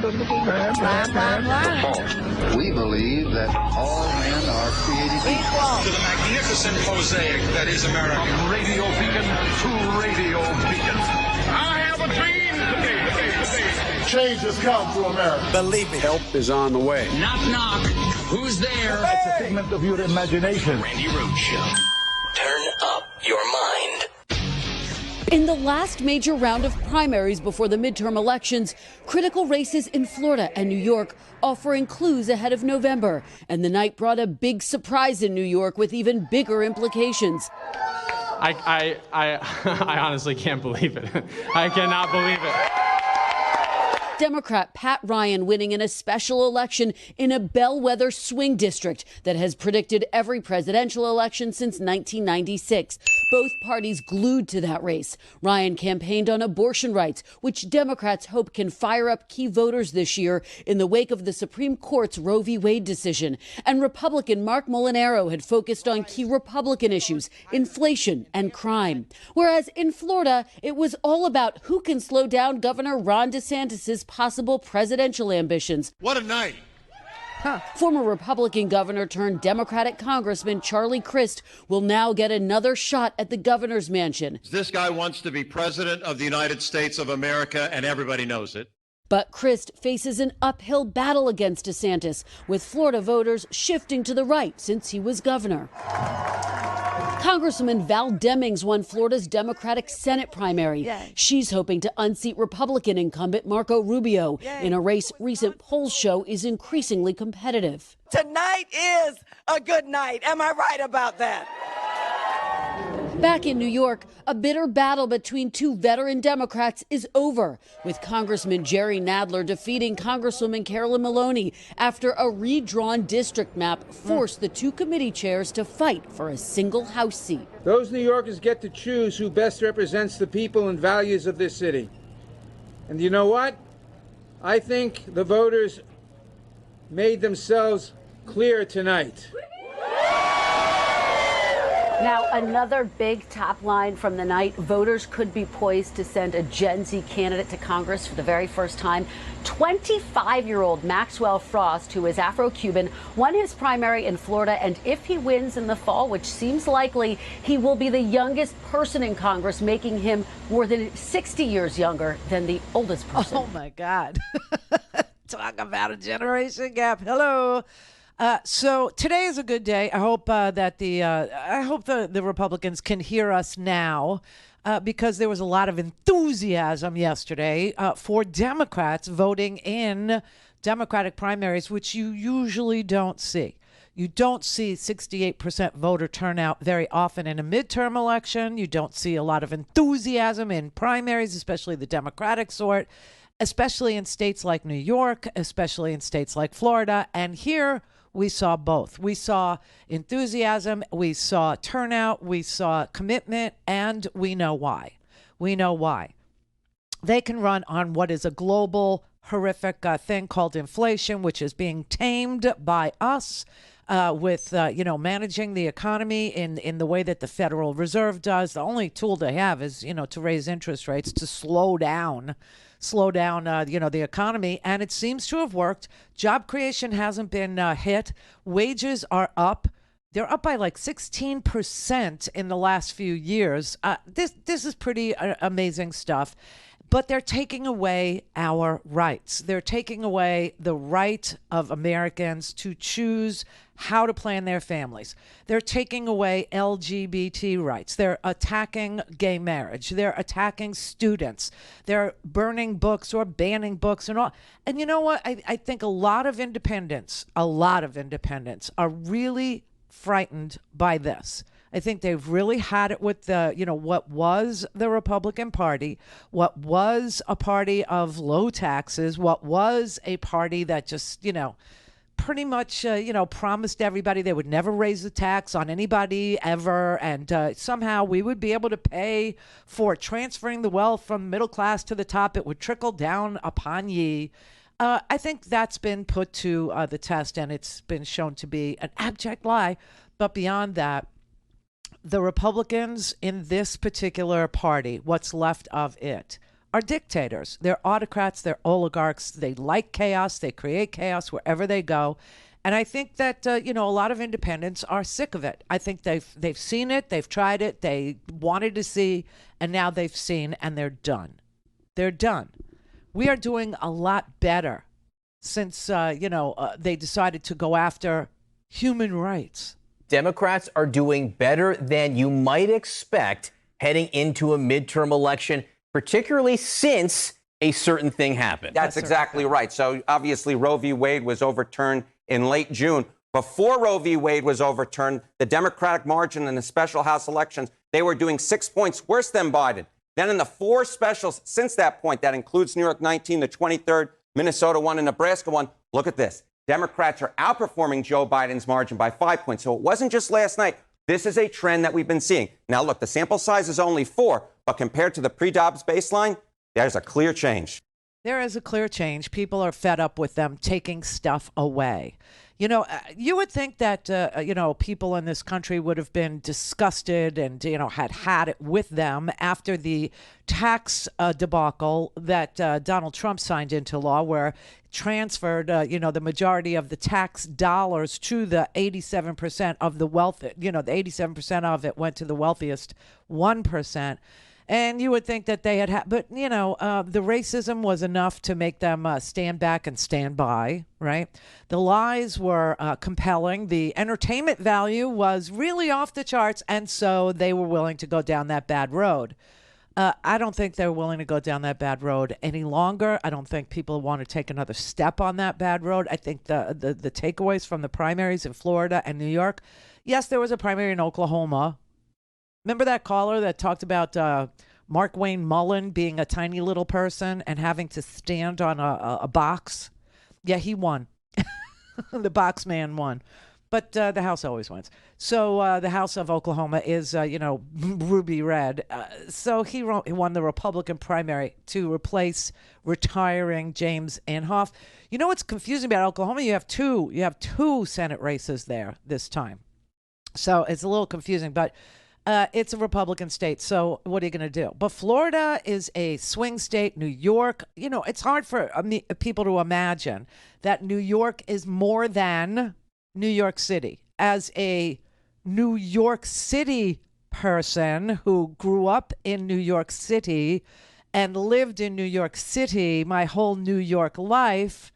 We believe that all men are created equal. To the magnificent mosaic that is America. From radio beacon to radio beacon. I have a dream. Change has come to America. Believe it. Help is on the way. Knock, knock. Who's there? It's a figment of your imagination. Randi Rhodes Show. Turn up your mind. In the last major round of primaries before the midterm elections, critical races in Florida and New York offering clues ahead of November. And the night brought a big surprise in New York with even bigger implications. I honestly can't believe it. I cannot believe it. Democrat Pat Ryan winning in a special election in a bellwether swing district that has predicted every presidential election since 1996. Both parties glued to that race. Ryan campaigned on abortion rights, which Democrats hope can fire up key voters this year in the wake of the Supreme Court's Roe v. Wade decision. And Republican Mark Molinaro had focused on key Republican issues, inflation and crime. Whereas in Florida, it was all about who can slow down Governor Ron DeSantis' possible presidential ambitions. What a night. Former Republican governor turned Democratic Congressman Charlie Crist will now get another shot at the governor's mansion. This guy wants to be president of the United States of America, and everybody knows it. But Crist faces an uphill battle against DeSantis, with Florida voters shifting to the right since he was governor. Congresswoman Val Demings won Florida's Democratic Senate primary. Yay. She's hoping to unseat Republican incumbent Marco Rubio in a race recent polls show is increasingly competitive. Tonight is a good night. Am I right about that? Back in New York, a bitter battle between two veteran Democrats is over, with Congressman Jerry Nadler defeating Congresswoman Carolyn Maloney after a redrawn district map forced the two committee chairs to fight for a single House seat. Those New Yorkers get to choose who best represents the people and values of this city. And you know what? I think the voters made themselves clear tonight. Now, another big top line from the night. Voters could be poised to send a Gen Z candidate to Congress for the very first time. 25-year-old Maxwell Frost, who is Afro-Cuban, won his primary in Florida. And if he wins in the fall, which seems likely, he will be the youngest person in Congress, making him more than 60 years younger than the oldest person. Oh, my God. Talk about a generation gap. Hello. So today is a good day. I hope that the Republicans can hear us now, because there was a lot of enthusiasm yesterday for Democrats voting in Democratic primaries, which you usually don't see. You don't see 68% voter turnout very often in a midterm election. You don't see a lot of enthusiasm in primaries, especially the Democratic sort, especially in states like New York, especially in states like Florida. And here we saw both. We saw enthusiasm, we saw turnout, we saw commitment, and we know why. We know why. They can run on what is a global, horrific thing called inflation, which is being tamed by us with managing the economy in the way that the Federal Reserve does. The only tool they have is, to raise interest rates to slow down the economy, and it seems to have worked. Job creation hasn't been hit. Wages are up. They're up by like 16% in the last few years. This is pretty amazing stuff. But they're taking away our rights. They're taking away the right of Americans to choose how to plan their families. They're taking away LGBT rights. They're attacking gay marriage. They're attacking students. They're burning books or banning books and all. And you know what? I think a lot of independents are really frightened by this. I think they've really had it with what was the Republican Party, what was a party of low taxes, what was a party that just, pretty much, promised everybody they would never raise the tax on anybody ever. And somehow we would be able to pay for transferring the wealth from middle class to the top. It would trickle down upon ye. I think that's been put to the test, and it's been shown to be an abject lie. But beyond that, the Republicans in this particular party, what's left of it, are dictators. They're autocrats. They're oligarchs. They like chaos. They create chaos wherever they go. And I think that, a lot of independents are sick of it. I think they've seen it. They've tried it. They wanted to see, and now they've seen, and they're done. They're done. We are doing a lot better since, they decided to go after human rights. Democrats are doing better than you might expect heading into a midterm election, particularly since a certain thing happened. That's exactly right. So obviously Roe v. Wade was overturned in late June. Before Roe v. Wade was overturned, the Democratic margin in the special House elections, they were doing 6 points worse than Biden. Then in the 4 specials since that point, that includes New York 19, the 23rd, Minnesota 1, and Nebraska 1. Look at this. Democrats are outperforming Joe Biden's margin by 5 points. So it wasn't just last night. This is a trend that we've been seeing. Now, look, the sample size is only 4, but compared to the pre-Dobbs baseline, there's a clear change. There is a clear change. People are fed up with them taking stuff away. You would think that, people in this country would have been disgusted and, had it with them after the tax debacle that Donald Trump signed into law, where transferred, the majority of the tax dollars to the 87% of the wealth. The 87% of it went to the wealthiest 1%. And you would think that they had, but the racism was enough to make them stand back and stand by, right? The lies were compelling. The entertainment value was really off the charts, and so they were willing to go down that bad road. I don't think they're willing to go down that bad road any longer. I don't think people want to take another step on that bad road. I think the takeaways from the primaries in Florida and New York, yes, there was a primary in Oklahoma. Remember that caller that talked about Mark Wayne Mullen being a tiny little person and having to stand on a box? Yeah, he won. The box man won. But the House always wins. So the House of Oklahoma is, ruby red. So he won the Republican primary to replace retiring James Inhofe. You know what's confusing about Oklahoma? You have two Senate races there this time. So it's a little confusing, but it's a Republican state, so what are you going to do? But Florida is a swing state. New York, it's hard for people to imagine that New York is more than New York City. As a New York City person who grew up in New York City and lived in New York City my whole New York life,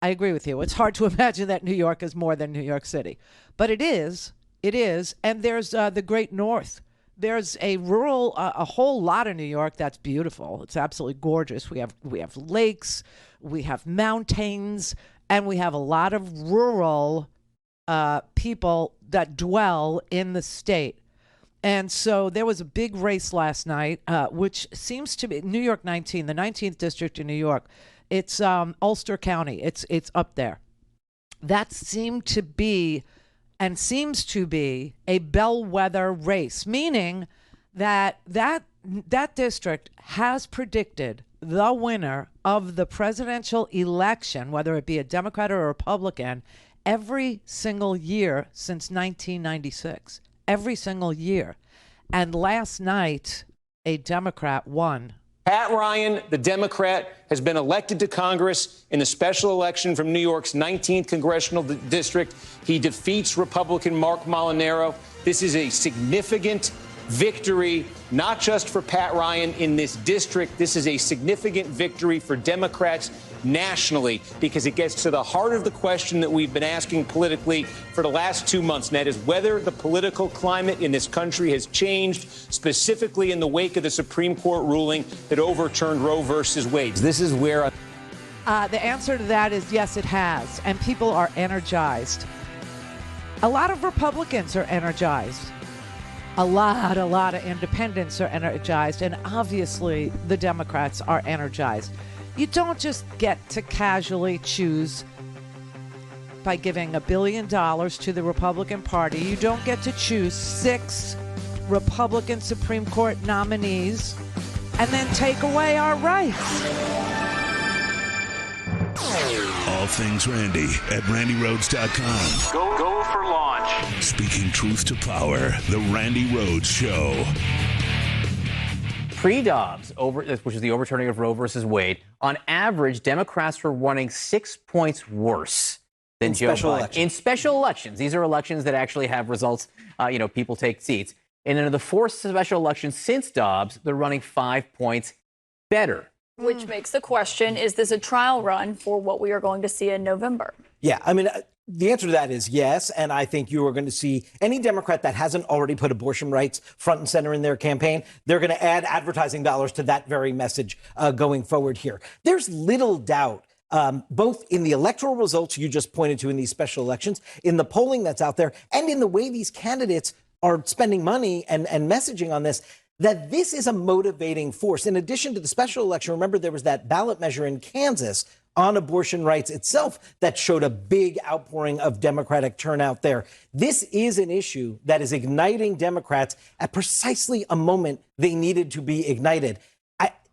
I agree with you. It's hard to imagine that New York is more than New York City. But it is. It is, and there's the Great North. There's a whole lot of New York that's beautiful. It's absolutely gorgeous. We have lakes, we have mountains, and we have a lot of rural people that dwell in the state. And so there was a big race last night, which seems to be New York 19, the 19th district in New York. It's Ulster County. It's up there. That seems to be a bellwether race, meaning that district has predicted the winner of the presidential election, whether it be a Democrat or a Republican, every single year since 1996. Every single year. And last night, a Democrat won. Pat Ryan, the Democrat, has been elected to Congress in the special election from New York's 19th congressional district. He defeats Republican Mark Molinaro. This is a significant victory, not just for Pat Ryan in this district. This is a significant victory for Democrats nationally, because it gets to the heart of the question that we've been asking politically for the last 2 months, and that is whether the political climate in this country has changed, specifically in the wake of the Supreme Court ruling that overturned Roe versus Wade. This is where the answer to that is yes, it has, and people are energized. A lot of Republicans are energized. A lot of independents are energized, and obviously the Democrats are energized. You don't just get to casually choose by giving $1 billion to the Republican Party. You don't get to choose 6 Republican Supreme Court nominees and then take away our rights. All things Randi at RandiRhodes.com. Go for launch. Speaking truth to power, the Randi Rhodes Show. Pre-Dobbs, which is the overturning of Roe versus Wade, on average, Democrats were running 6 points worse than Joe Biden. In special elections. These are elections that actually have results. People take seats. And in the 4 special elections since Dobbs, they're running 5 points better. Which makes the question, is this a trial run for what we are going to see in November? Yeah, I mean, the answer to that is yes. And I think you are going to see any Democrat that hasn't already put abortion rights front and center in their campaign, they're going to add advertising dollars to that very message going forward here. There's little doubt, both in the electoral results you just pointed to in these special elections, in the polling that's out there, and in the way these candidates are spending money and messaging on this, that this is a motivating force. In addition to the special election, remember there was that ballot measure in Kansas on abortion rights itself that showed a big outpouring of Democratic turnout there. This is an issue that is igniting Democrats at precisely a moment they needed to be ignited.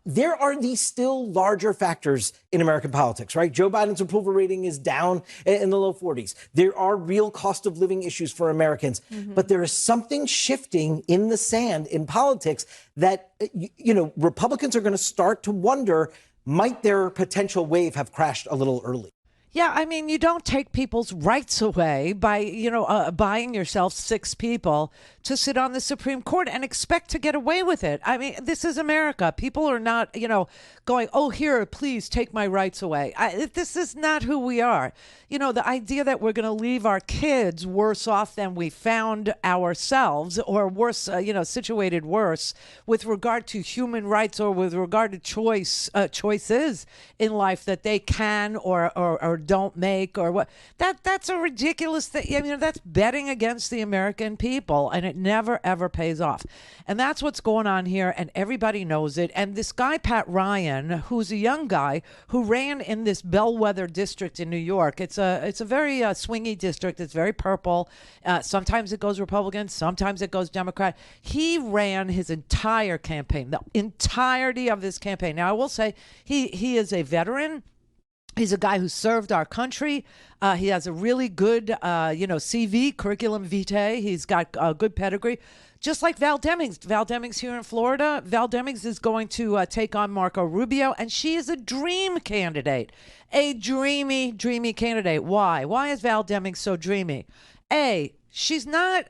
There are these still larger factors in American politics, right? Joe Biden's approval rating is down in the low 40s. There are real cost of living issues for Americans. But there is something shifting in the sand in politics that, Republicans are going to start to wonder, might their potential wave have crashed a little early? Yeah, I mean, you don't take people's rights away by, buying yourself 6 people to sit on the Supreme Court and expect to get away with it. I mean, this is America. People are not, going, oh, here, please take my rights away. This is not who we are. The idea that we're going to leave our kids worse off than we found ourselves, or worse, situated worse with regard to human rights or with regard to choices in life that they can or don't make, or what, that's a ridiculous thing. I mean, that's betting against the American people, and it never ever pays off. And that's what's going on here, and everybody knows it. And this guy Pat Ryan, who's a young guy who ran in this Bellwether district in New York, it's a very swingy district. It's very purple. Sometimes it goes Republican, sometimes it goes Democrat. He ran his entire campaign, the entirety of his campaign. Now, I will say he is a veteran. He's a guy who served our country. He has a really good, CV, curriculum vitae. He's got a good pedigree, just like Val Demings. Val Demings here in Florida. Val Demings is going to take on Marco Rubio, and she is a dream candidate, a dreamy, dreamy candidate. Why? Why is Val Demings so dreamy? She's not,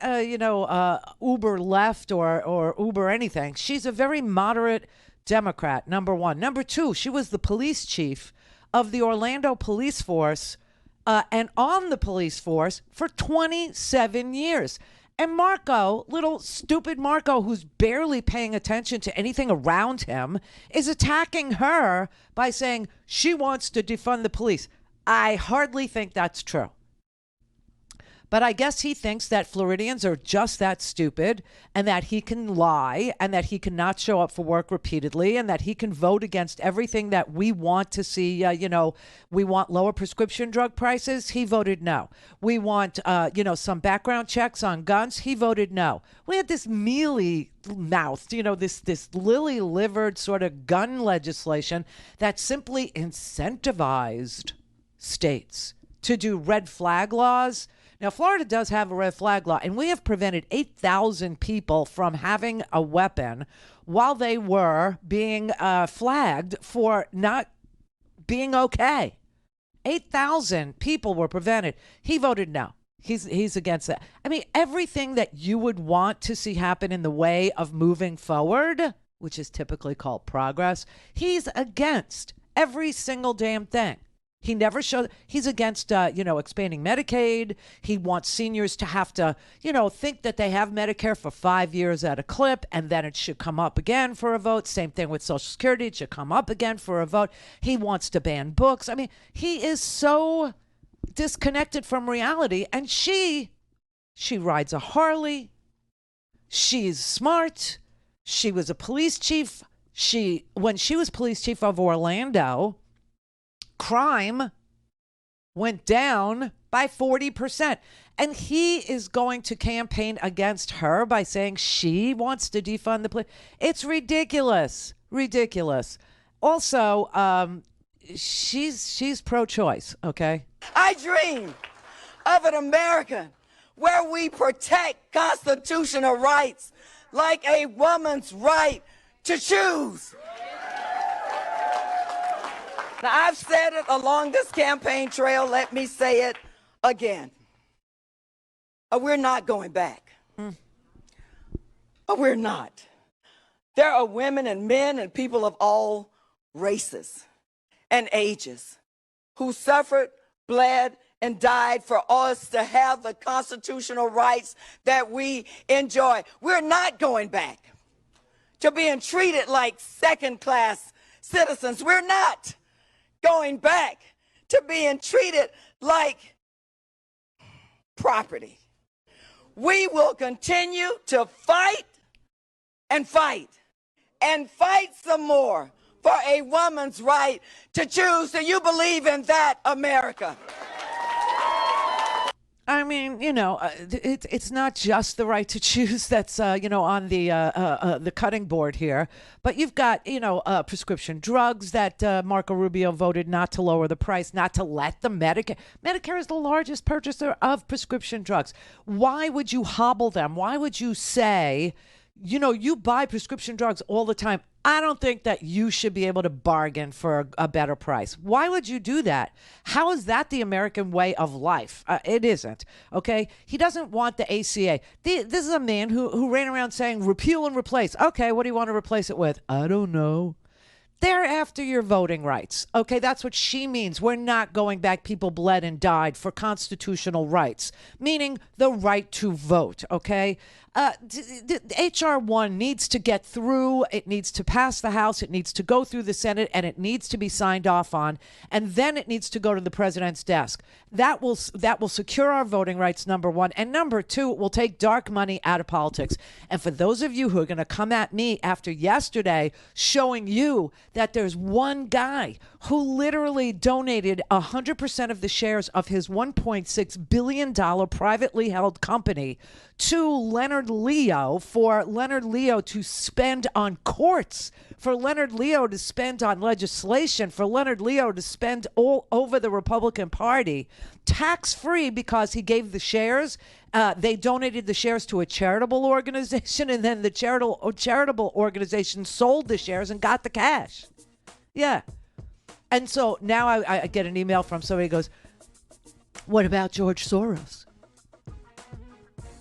uber left or uber anything. She's a very moderate Democrat, number one. Number two, she was the police chief of the Orlando police force and on the police force for 27 years. And Marco, little stupid Marco, who's barely paying attention to anything around him, is attacking her by saying she wants to defund the police. I hardly think that's true. But I guess he thinks that Floridians are just that stupid, and that he can lie, and that he cannot show up for work repeatedly, and that he can vote against everything that we want to see. We want lower prescription drug prices. He voted no. We want, some background checks on guns. He voted no. We had this mealy-mouthed, this lily-livered sort of gun legislation that simply incentivized states to do red flag laws. Now, Florida does have a red flag law, and we have prevented 8,000 people from having a weapon while they were being flagged for not being okay. 8,000 people were prevented. He voted no. He's against that. I mean, everything that you would want to see happen in the way of moving forward, which is typically called progress, he's against every single damn thing. He never showed. He's against, expanding Medicaid. He wants seniors to have to, think that they have Medicare for 5 years at a clip, and then it should come up again for a vote. Same thing with Social Security. It should come up again for a vote. He wants to ban books. I mean, he is so disconnected from reality. And she rides a Harley. She's smart. She was a police chief. When she was police chief of Orlando, crime went down by 40%. And he is going to campaign against her by saying she wants to defund the police. It's ridiculous. Ridiculous. Also, she's pro-choice, okay? I dream of an America where we protect constitutional rights, like a woman's right to choose. Now, I've said it along this campaign trail. Let me say it again. We're not going back. We're not. There are women and men and people of all races and ages who suffered, bled, and died for us to have the constitutional rights that we enjoy. We're not going back to being treated like second-class citizens. We're not going back to being treated like property. We will continue to fight and fight and fight some more for a woman's right to choose. Do you believe in that, America? I mean, it's not just the right to choose that's, on the cutting board here, but you've got, prescription drugs that Marco Rubio voted not to lower the price, not to let the Medicare is the largest purchaser of prescription drugs. Why would you hobble them? Why would you say, you buy prescription drugs all the time? I don't think that you should be able to bargain for a better price. Why would you do that? How is that the American way of life? It isn't. Okay. He doesn't want the ACA. This is a man who ran around saying repeal and replace. Okay. What do you want to replace it with? I don't know. They're after your voting rights. Okay, that's what she means. We're not going back. People bled and died for constitutional rights, meaning the right to vote. Okay, HR 1 needs to get through. It needs to pass the House. It needs to go through the Senate, and it needs to be signed off on. And then it needs to go to the president's desk. That will secure our voting rights, number one. And number two, it will take dark money out of politics. And for those of you who are going to come at me after yesterday showing you that there's one guy who literally donated 100% of the shares of his $1.6 billion privately held company to Leonard Leo for Leonard Leo to spend on courts, for Leonard Leo to spend on legislation, for Leonard Leo to spend all over the Republican Party, tax-free, because he gave the shares. They donated the shares to a charitable organization, and then the charitable organization sold the shares and got the cash. Yeah. And so now I get an email from somebody who goes, what about George Soros?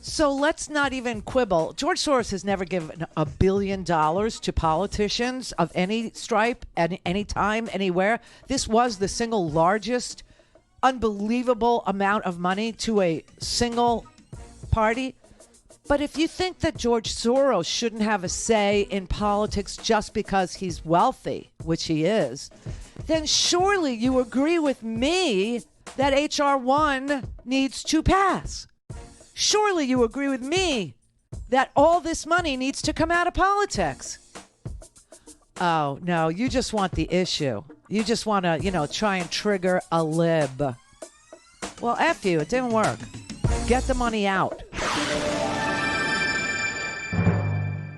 So let's not even quibble. George Soros has never given $1 billion to politicians of any stripe at any time, anywhere. This was the single largest, unbelievable amount of money to a single party. But if you think that George Soros shouldn't have a say in politics just because he's wealthy, which he is, then surely you agree with me that HR 1 needs to pass. Surely you agree with me that all this money needs to come out of politics. Oh, no, you just want the issue. You just want to, try and trigger a lib. Well, F you, it didn't work. Get the money out.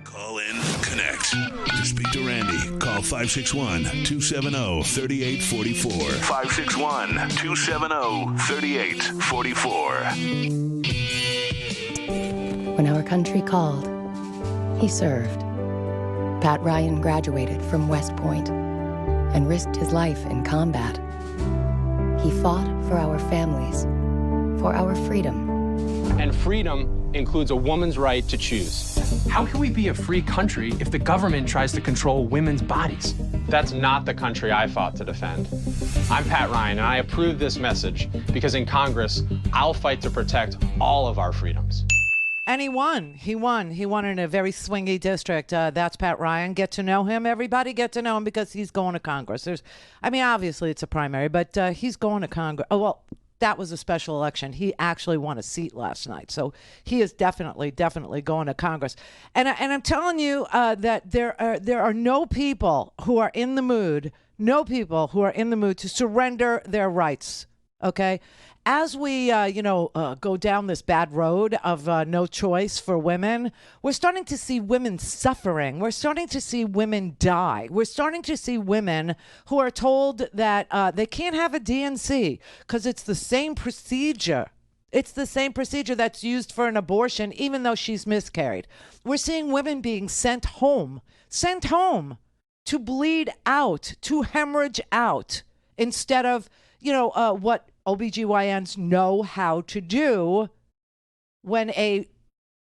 Call in, connect. To speak to Randi, call 561-270-3844. 561-270-3844. When our country called, he served. Pat Ryan graduated from West Point and risked his life in combat. He fought for our families, for our freedom. And freedom includes a woman's right to choose. How can we be a free country if the government tries to control women's bodies? That's not the country I fought to defend. I'm Pat Ryan, and I approve this message because in Congress, I'll fight to protect all of our freedoms. And he won. He won in a very swingy district. That's Pat Ryan. Get to know him. Everybody get to know him because he's going to Congress. Obviously it's a primary, but he's going to Congress. Oh, well, that was a special election. He actually won a seat last night. So he is definitely going to Congress. And I'm telling you that there are no people who are in the mood to surrender their rights. Okay? As we, go down this bad road of no choice for women, we're starting to see women suffering. We're starting to see women die. We're starting to see women who are told that they can't have a DNC because it's the same procedure. It's the same procedure that's used for an abortion, even though she's miscarried. We're seeing women being sent home sent home to bleed out, to hemorrhage out, instead of, what OBGYNs know how to do when a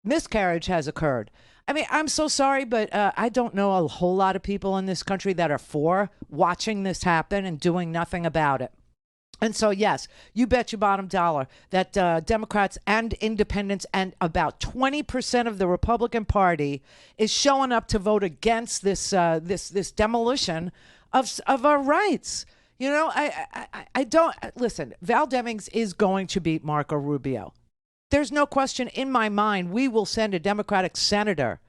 miscarriage has occurred. I mean, I'm so sorry, but I don't know a whole lot of people in this country that are for watching this happen and doing nothing about it. And so, yes, you bet your bottom dollar that Democrats and independents and about 20% of the Republican Party is showing up to vote against this this demolition of our rights. I don't listen. Val Demings is going to beat Marco Rubio. There's no question in my mind. We will send a Democratic senator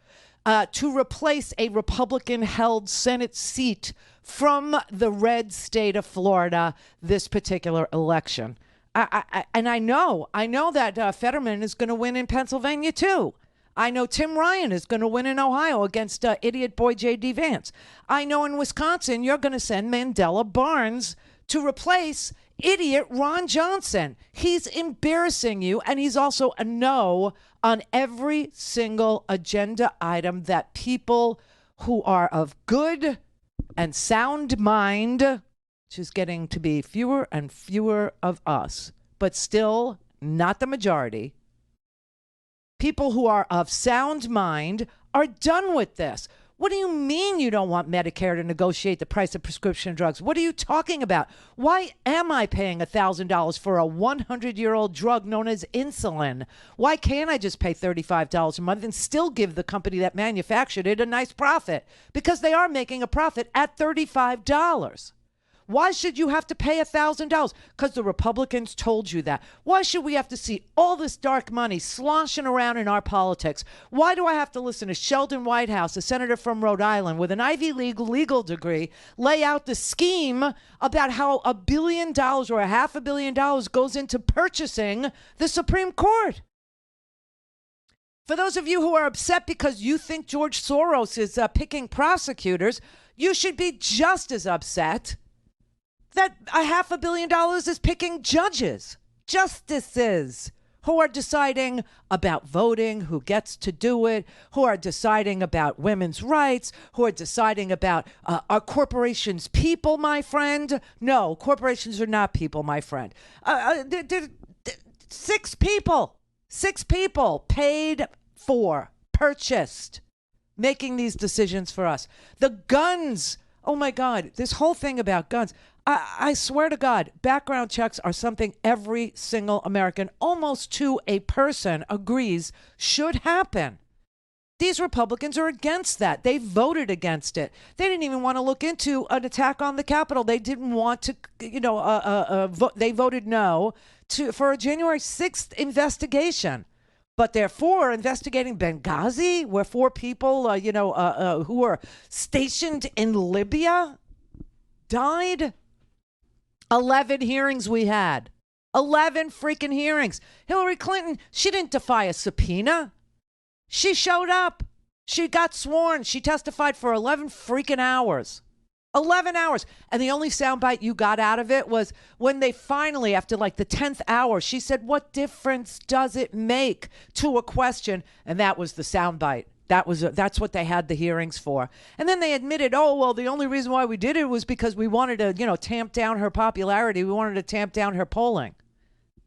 to replace a Republican-held Senate seat from the red state of Florida this particular election. I know that Fetterman is going to win in Pennsylvania too. I know Tim Ryan is going to win in Ohio against idiot boy J.D. Vance. I know in Wisconsin you're going to send Mandela Barnes to replace idiot Ron Johnson. He's embarrassing you, and he's also a no on every single agenda item that people who are of good and sound mind, which is getting to be fewer and fewer of us, but still not the majority. People who are of sound mind are done with this. What do you mean you don't want Medicare to negotiate the price of prescription drugs? What are you talking about? Why am I paying $1,000 for a 100-year-old drug known as insulin? Why can't I just pay $35 a month and still give the company that manufactured it a nice profit? Because they are making a profit at $35. Why should you have to pay $1,000? Because the Republicans told you that. Why should we have to see all this dark money sloshing around in our politics? Why do I have to listen to Sheldon Whitehouse, a senator from Rhode Island with an Ivy League legal degree, lay out the scheme about how $1 billion or $500 million goes into purchasing the Supreme Court? For those of you who are upset because you think George Soros is picking prosecutors, you should be just as upset that $500 million is picking judges, justices, who are deciding about voting, who gets to do it, who are deciding about women's rights, who are deciding about are corporations people, my friend? No, corporations are not people, my friend. Six people paid for, purchased, making these decisions for us. The guns. Oh, my God, this whole thing about guns. I swear to God, background checks are something every single American, almost to a person, agrees should happen. These Republicans are against that. They voted against it. They didn't even want to look into an attack on the Capitol. They didn't want to, they voted no for a January 6th investigation. But they're for investigating Benghazi, where 4 people, who were stationed in Libya died. 11 hearings we had. 11 freaking hearings. Hillary Clinton, she didn't defy a subpoena. She showed up. She got sworn. She testified for 11 freaking hours. 11 hours. And the only soundbite you got out of it was when they finally, after like the 10th hour, she said, "What difference does it make?" to a question. And that was the soundbite. That's what they had the hearings for. And then they admitted, oh, well, the only reason why we did it was because we wanted to, tamp down her popularity. We wanted to tamp down her polling.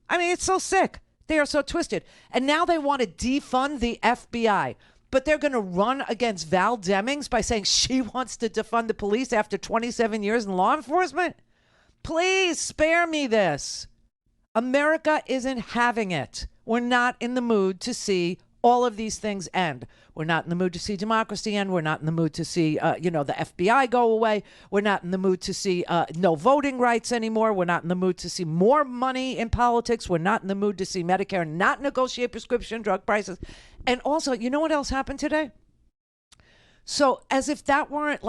I mean, it's so sick. They are so twisted. And now they want to defund the FBI. But they're going to run against Val Demings by saying she wants to defund the police after 27 years in law enforcement? Please spare me this. America isn't having it. We're not in the mood to see all of these things end. We're not in the mood to see democracy end. We're not in the mood to see, the FBI go away. We're not in the mood to see no voting rights anymore. We're not in the mood to see more money in politics. We're not in the mood to see Medicare not negotiate prescription drug prices. And also, you know what else happened today? So as if that weren't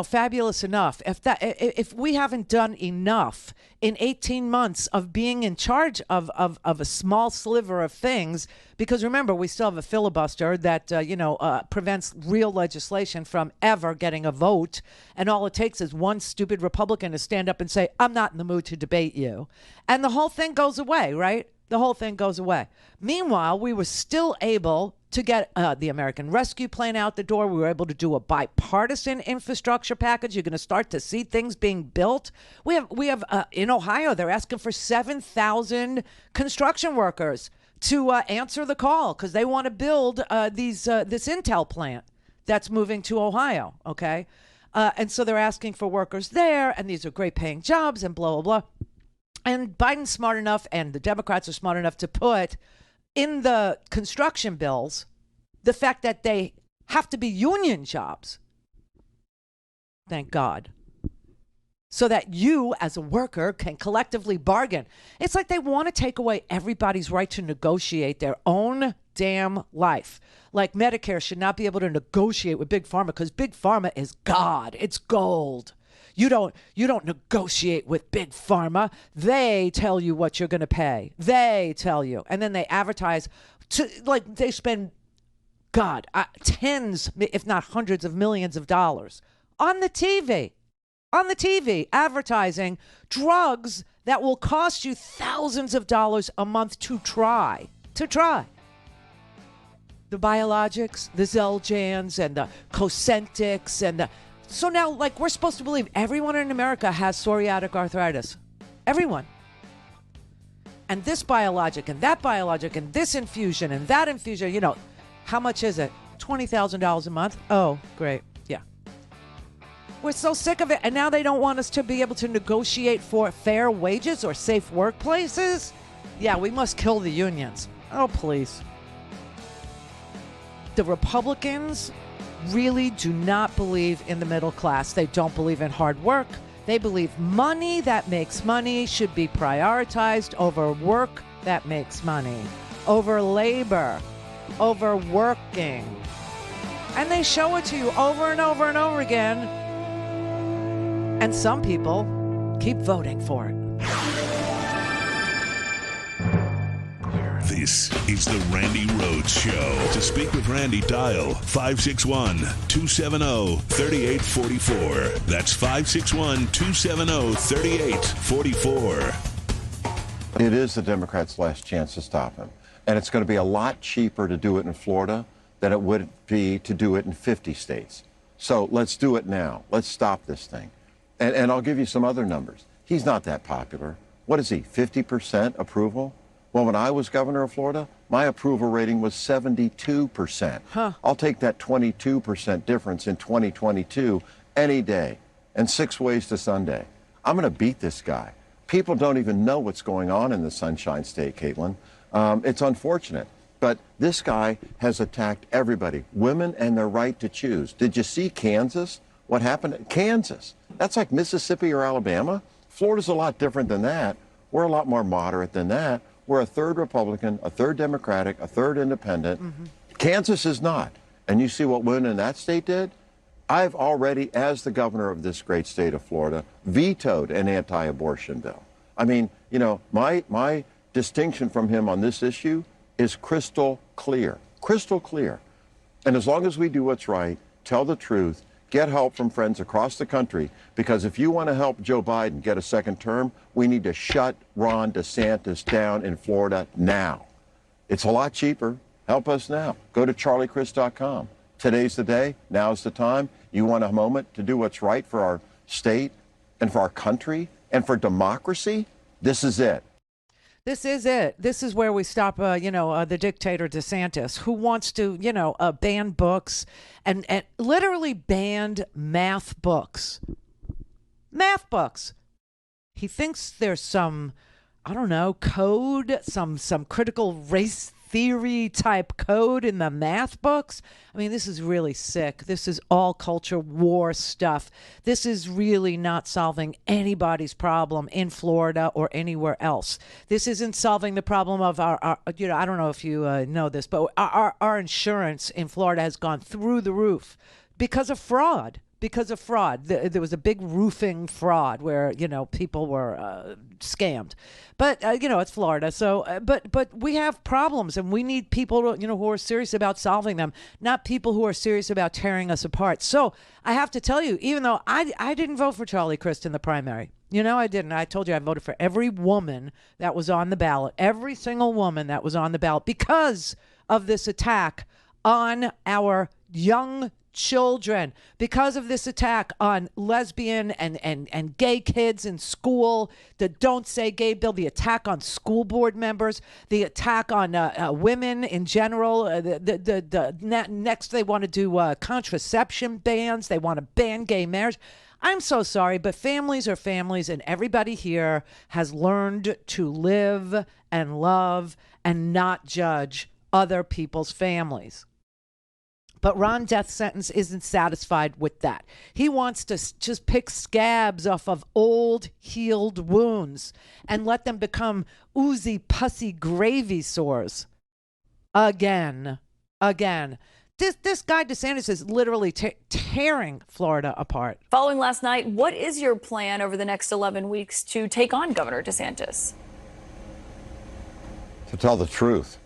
fabulous enough, if we haven't done enough in 18 months of being in charge of a small sliver of things, because remember, we still have a filibuster that, prevents real legislation from ever getting a vote. And all it takes is one stupid Republican to stand up and say, "I'm not in the mood to debate you." And the whole thing goes away, right? The whole thing goes away. Meanwhile, we were still able to get the American Rescue Plan out the door. We were able to do a bipartisan infrastructure package. You're going to start to see things being built. We have in Ohio, they're asking for 7,000 construction workers to answer the call because they want to build this Intel plant that's moving to Ohio. Okay. And so they're asking for workers there, and these are great paying jobs and blah, blah, blah. And Biden's smart enough, and the Democrats are smart enough to put in the construction bills the fact that they have to be union jobs. Thank God. So that you, as a worker, can collectively bargain. It's like they want to take away everybody's right to negotiate their own damn life. Like Medicare should not be able to negotiate with Big Pharma because Big Pharma is God. It's gold. You don't negotiate with Big Pharma. They tell you what you're going to pay. They tell you. And then they advertise they spend, tens, if not hundreds of millions of dollars on the TV advertising drugs that will cost you thousands of dollars a month to try. The biologics, the Xeljanz and the Cosentyx and so now, we're supposed to believe everyone in America has psoriatic arthritis. Everyone. And this biologic and that biologic and this infusion and that infusion, how much is it? $20,000 a month? Oh, great. Yeah. We're so sick of it. And now they don't want us to be able to negotiate for fair wages or safe workplaces? Yeah, we must kill the unions. Oh, please. The Republicans really do not believe in the middle class. They don't believe in hard work. They believe money that makes money should be prioritized over work that makes money, over labor, over working. And they show it to you over and over and over again. And some people keep voting for it. This is the Randi Rhodes Show. To speak with Randi, dial 561-270-3844. That's 561-270-3844. It is the Democrats' last chance to stop him. And it's going to be a lot cheaper to do it in Florida than it would be to do it in 50 states. So let's do it now. Let's stop this thing. And I'll give you some other numbers. He's not that popular. What is he, 50% approval? Well, when I was governor of Florida, my approval rating was 72%. I'll take that 22% difference in 2022 any day, and 6 ways to Sunday. I'm going to beat this guy. People don't even know what's going on in the Sunshine State, Caitlin. It's unfortunate, but this guy has attacked everybody, women and their right to choose. Did you see Kansas? What happened at Kansas? That's like Mississippi or Alabama. Florida's a lot different than that. We're a lot more moderate than that. We're a third Republican, a third Democratic, a third Independent. Kansas is not. And you see what women in that state did? I've already, as the governor of this great state of Florida, vetoed an anti-abortion bill. I mean, my distinction from him on this issue is crystal clear. Crystal clear. And as long as we do what's right, tell the truth, get help from friends across the country, because if you want to help Joe Biden get a second term, we need to shut Ron DeSantis down in Florida now. It's a lot cheaper. Help us now. Go to charliechris.com. Today's the day. Now's the time. You want a moment to do what's right for our state and for our country and for democracy? This is it. This is it. This is where we stop, the dictator DeSantis, who wants to, ban books and literally banned math books. Math books. He thinks there's some, code, some critical race theory type code in the math books. I mean, this is really sick. This is all culture war stuff. This is really not solving anybody's problem in Florida or anywhere else. This isn't solving the problem of our I don't know if you know this, but our insurance in Florida has gone through the roof because of fraud. because of fraud. There was a big roofing fraud where, people were scammed. But, it's Florida. So, but we have problems, and we need people, who are serious about solving them, not people who are serious about tearing us apart. So I have to tell you, even though I didn't vote for Charlie Crist in the primary, I didn't. I told you I voted for every woman that was on the ballot, every single woman that was on the ballot, because of this attack on our young children, because of this attack on lesbian and gay kids in school, the Don't Say Gay bill, the attack on school board members, the attack on women in general. Next, they want to do contraception bans. They want to ban gay marriage. I'm so sorry, but families are families, and everybody here has learned to live and love and not judge other people's families. But Ron Death Sentence isn't satisfied with that. He wants to just pick scabs off of old healed wounds and let them become oozy, pussy gravy sores. Again. This guy DeSantis is literally tearing Florida apart. Following last night, what is your plan over the next 11 weeks to take on Governor DeSantis? To tell the truth.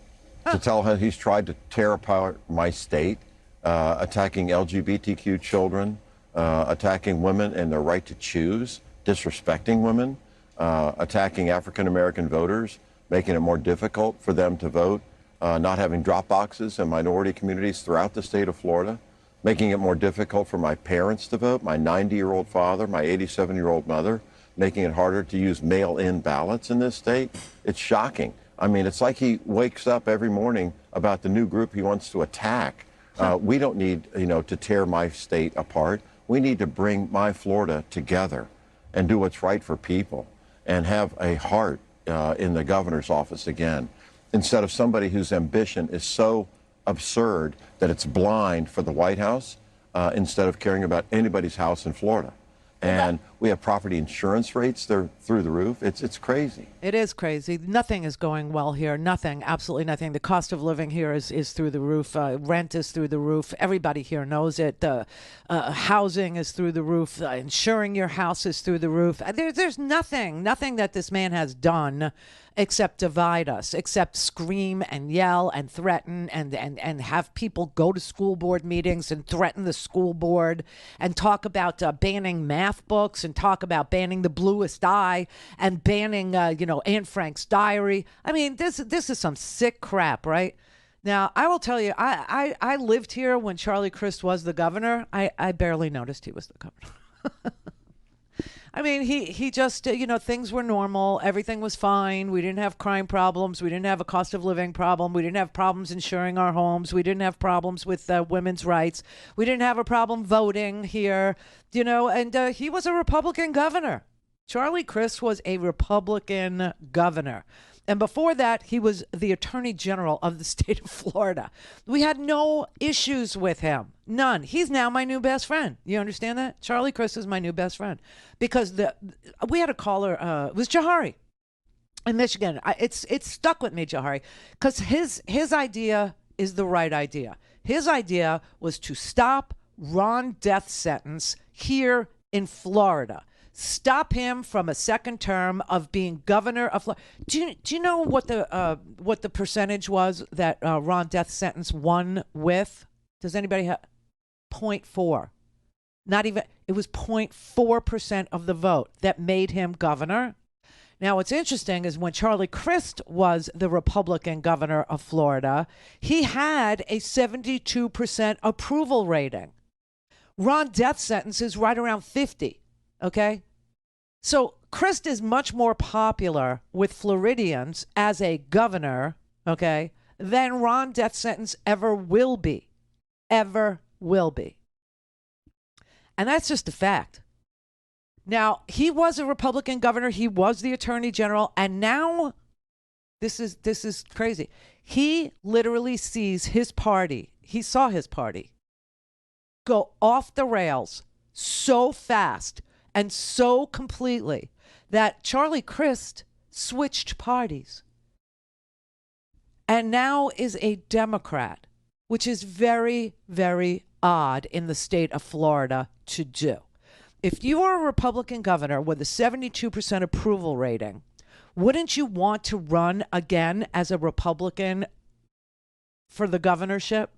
To tell how he's tried to tear apart my state. Attacking LGBTQ children, attacking women and their right to choose, disrespecting women, attacking African-American voters, making it more difficult for them to vote, not having drop boxes in minority communities throughout the state of Florida, making it more difficult for my parents to vote, my 90-year-old father, my 87-year-old mother, making it harder to use mail-in ballots in this state. It's shocking. I mean, it's like he wakes up every morning about the new group he wants to attack. We don't need, to tear my state apart. We need to bring my Florida together and do what's right for people and have a heart in the governor's office again, instead of somebody whose ambition is so absurd that it's blind for the White House, instead of caring about anybody's house in Florida. And we have property insurance rates, they're through the roof. It's crazy. It is crazy. Nothing is going well here. Nothing, absolutely nothing. The cost of living here is through the roof. Rent is through the roof. Everybody here knows it. Housing is through the roof. Insuring your house is through the roof. There's nothing that this man has done except divide us, except scream and yell and threaten and have people go to school board meetings and threaten the school board and talk about banning math books and talk about banning The Bluest Eye and banning, Anne Frank's diary. I mean, this is some sick crap, right? Now, I will tell you, I lived here when Charlie Crist was the governor. I barely noticed he was the governor. I mean, he just, things were normal. Everything was fine. We didn't have crime problems. We didn't have a cost of living problem. We didn't have problems insuring our homes. We didn't have problems with women's rights. We didn't have a problem voting here, and he was a Republican governor. Charlie Crist was a Republican governor. And before that, he was the Attorney General of the state of Florida. We had no issues with him. None. He's now my new best friend. You understand that? Charlie Crist is my new best friend. Because we had a caller, it was Jahari in Michigan. It's stuck with me, Jahari, because his idea is the right idea. His idea was to stop Ron Death Sentence here in Florida. Stop him from a second term of being governor of Florida. Do you know what the percentage was that Ron Death Sentence won with? Does anybody have 0.4? Not even. It was 0.4% of the vote that made him governor. Now, what's interesting is when Charlie Crist was the Republican governor of Florida, he had a 72% approval rating. Ron Death Sentence is right around 50. Okay, so Crist is much more popular with Floridians as a governor, okay, than Ron Death Sentence ever will be. And that's just a fact. Now, he was a Republican governor. He was the Attorney General. And now this is crazy. He literally sees his party. He saw his party go off the rails so fast and so completely that Charlie Crist switched parties and now is a Democrat, which is very, very odd in the state of Florida to do. If you are a Republican governor with a 72% approval rating, wouldn't you want to run again as a Republican for the governorship?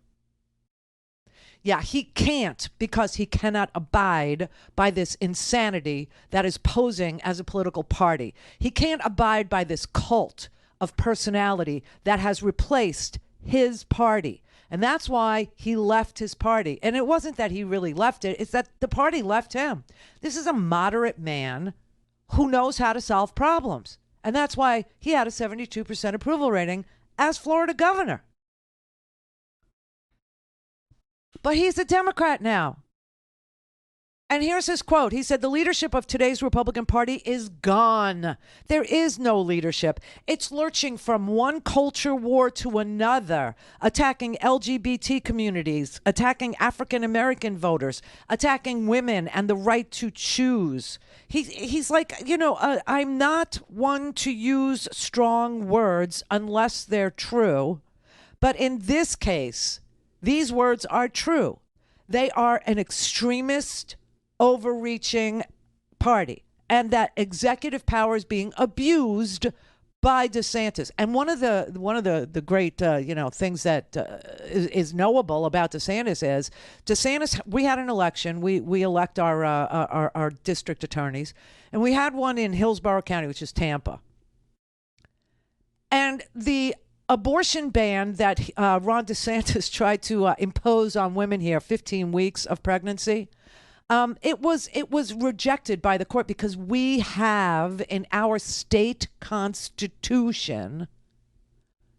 Yeah, he can't, because he cannot abide by this insanity that is posing as a political party. He can't abide by this cult of personality that has replaced his party. And that's why he left his party. And it wasn't that he really left it, it's that the party left him. This is a moderate man who knows how to solve problems. And that's why he had a 72% approval rating as Florida governor. But he's a Democrat now. And here's his quote. He said, the leadership of today's Republican Party is gone. There is no leadership. It's lurching from one culture war to another, attacking LGBT communities, attacking African-American voters, attacking women and the right to choose. He's like, I'm not one to use strong words unless they're true. But in this case, these words are true. They are an extremist, overreaching party, and that executive power is being abused by DeSantis. And one of the great things that is knowable about DeSantis is DeSantis. We had an election. We elect our district attorneys, and we had one in Hillsborough County, which is Tampa, and the abortion ban that Ron DeSantis tried to impose on women here, 15 weeks of pregnancy. It was rejected by the court because we have in our state constitution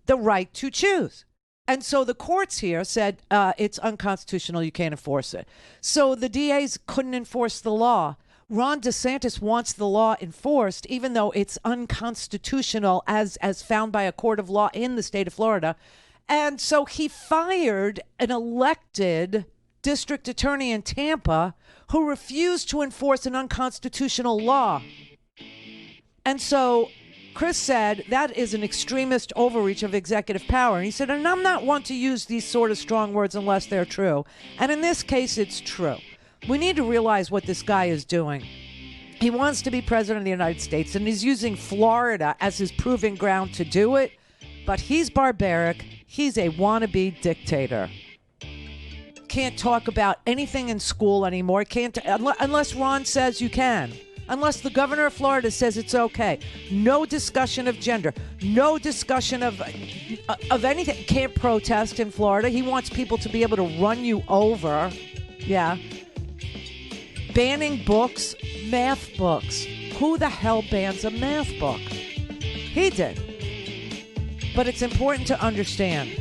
the right to choose. And so the courts here said it's unconstitutional, you can't enforce it. So the DAs couldn't enforce the law. Ron DeSantis wants the law enforced, even though it's unconstitutional as found by a court of law in the state of Florida. And so he fired an elected district attorney in Tampa who refused to enforce an unconstitutional law. And so Chris said that is an extremist overreach of executive power. And he said, and I'm not one to use these sort of strong words unless they're true. And in this case, it's true. We need to realize what this guy is doing. He wants to be president of the United States, and he's using Florida as his proving ground to do it. But he's barbaric. He's a wannabe dictator. Can't talk about anything in school anymore. Can't unless Ron says you can. Unless the governor of Florida says it's okay. No discussion of gender. No discussion of anything. Can't protest in Florida. He wants people to be able to run you over. Yeah. Banning books, math books. Who the hell bans a math book? He did. But it's important to understand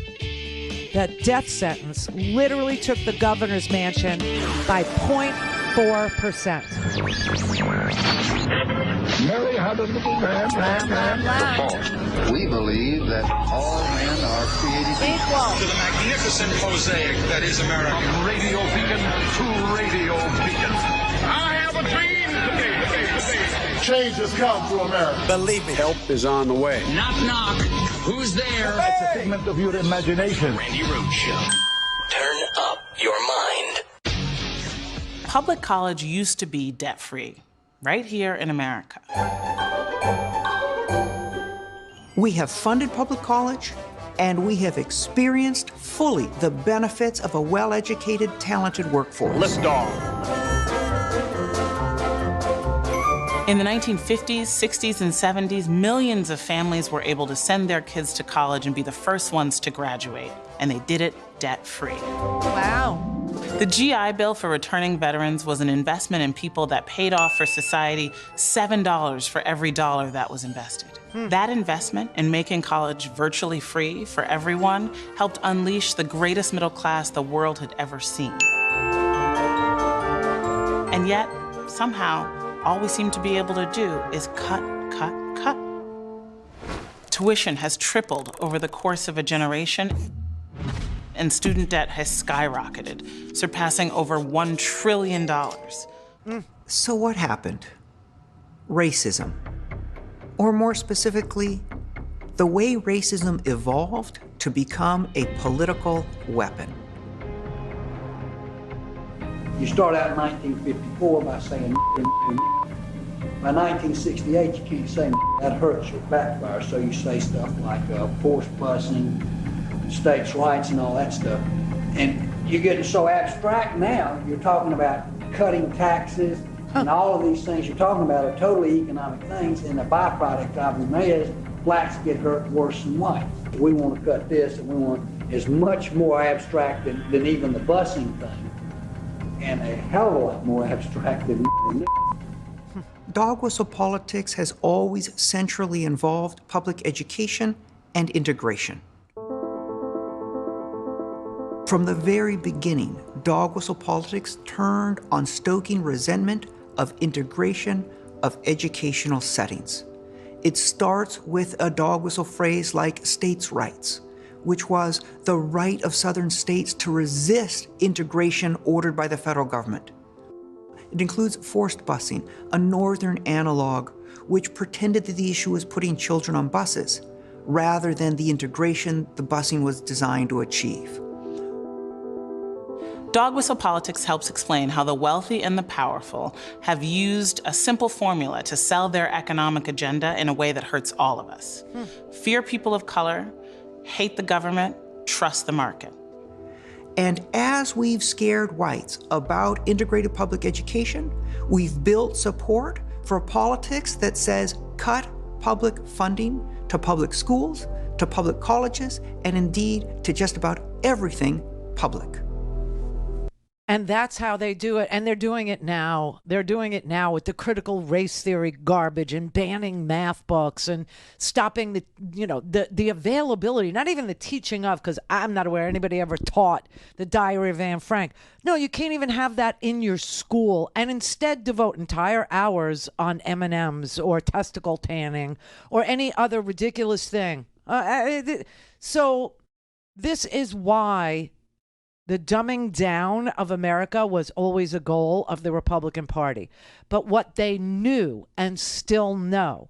that death sentence literally took the governor's mansion by 0.4%. Mary had a little lamb. We believe that all men are created equal. To the magnificent mosaic that is America. From radio beacon to radio beacon. I have a dream. Change has come to America. Believe me. Help is on the way. Knock, knock. Who's there? It's a figment of your imagination. Randi Rhodes Show. Turn up your mind. Public college used to be debt-free, right here in America. We have funded public college, and we have experienced fully the benefits of a well-educated, talented workforce. Lift off. In the 1950s, 60s, and 70s, millions of families were able to send their kids to college and be the first ones to graduate, and they did it debt-free. Wow. The GI Bill for returning veterans was an investment in people that paid off for society $7 for every dollar that was invested. That investment in making college virtually free for everyone helped unleash the greatest middle class the world had ever seen. And yet, somehow, all we seem to be able to do is cut, cut, cut. Tuition has tripled over the course of a generation, and student debt has skyrocketed, surpassing over $1 trillion. So what happened? Racism. Or more specifically, the way racism evolved to become a political weapon. You start out in 1954 by saying by 1968 you can't say that hurts or backfires, so you say stuff like forced busing, states' rights and all that stuff. And you're getting so abstract now, you're talking about cutting taxes and all of these things you're talking about are totally economic things, and the byproduct of them is blacks get hurt worse than whites. We want to cut this, and we want is much more abstract than even the busing thing, and a hell of a lot more abstract than Dog whistle politics has always centrally involved public education and integration. From the very beginning, dog whistle politics turned on stoking resentment of integration of educational settings. It starts with a dog whistle phrase like states' rights, which was the right of southern states to resist integration ordered by the federal government. It includes forced busing, a northern analog, which pretended that the issue was putting children on buses, rather than the integration the busing was designed to achieve. Dog whistle politics helps explain how the wealthy and the powerful have used a simple formula to sell their economic agenda in a way that hurts all of us. Fear people of color, hate the government, trust the market. And as we've scared whites about integrated public education, we've built support for politics that says cut public funding to public schools, to public colleges, and indeed to just about everything public. And that's how they do it. And they're doing it now. They're doing it now with the critical race theory garbage and banning math books and stopping the availability, not even the teaching of, because I'm not aware anybody ever taught the Diary of Anne Frank. No, you can't even have that in your school, and instead devote entire hours on M&Ms or testicle tanning or any other ridiculous thing. So this is why the dumbing down of America was always a goal of the Republican Party. But what they knew and still know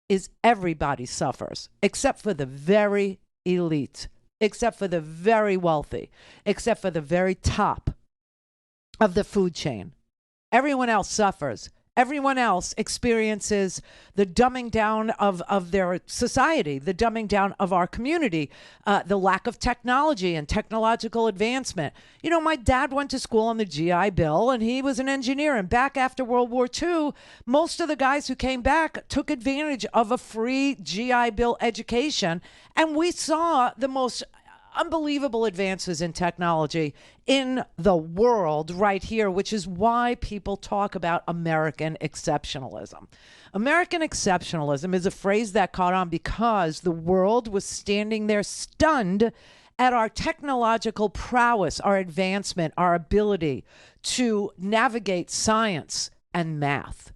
is everybody suffers, except for the very elite, except for the very wealthy, except for the very top of the food chain. Everyone else suffers. Everyone else experiences the dumbing down of their society, the dumbing down of our community, the lack of technology and technological advancement. You know, my dad went to school on the GI Bill, and he was an engineer. And back after World War II, most of the guys who came back took advantage of a free GI Bill education. And we saw the most unbelievable advances in technology in the world right here, which is why people talk about American exceptionalism. American exceptionalism is a phrase that caught on because the world was standing there stunned at our technological prowess, our advancement, our ability to navigate science and math,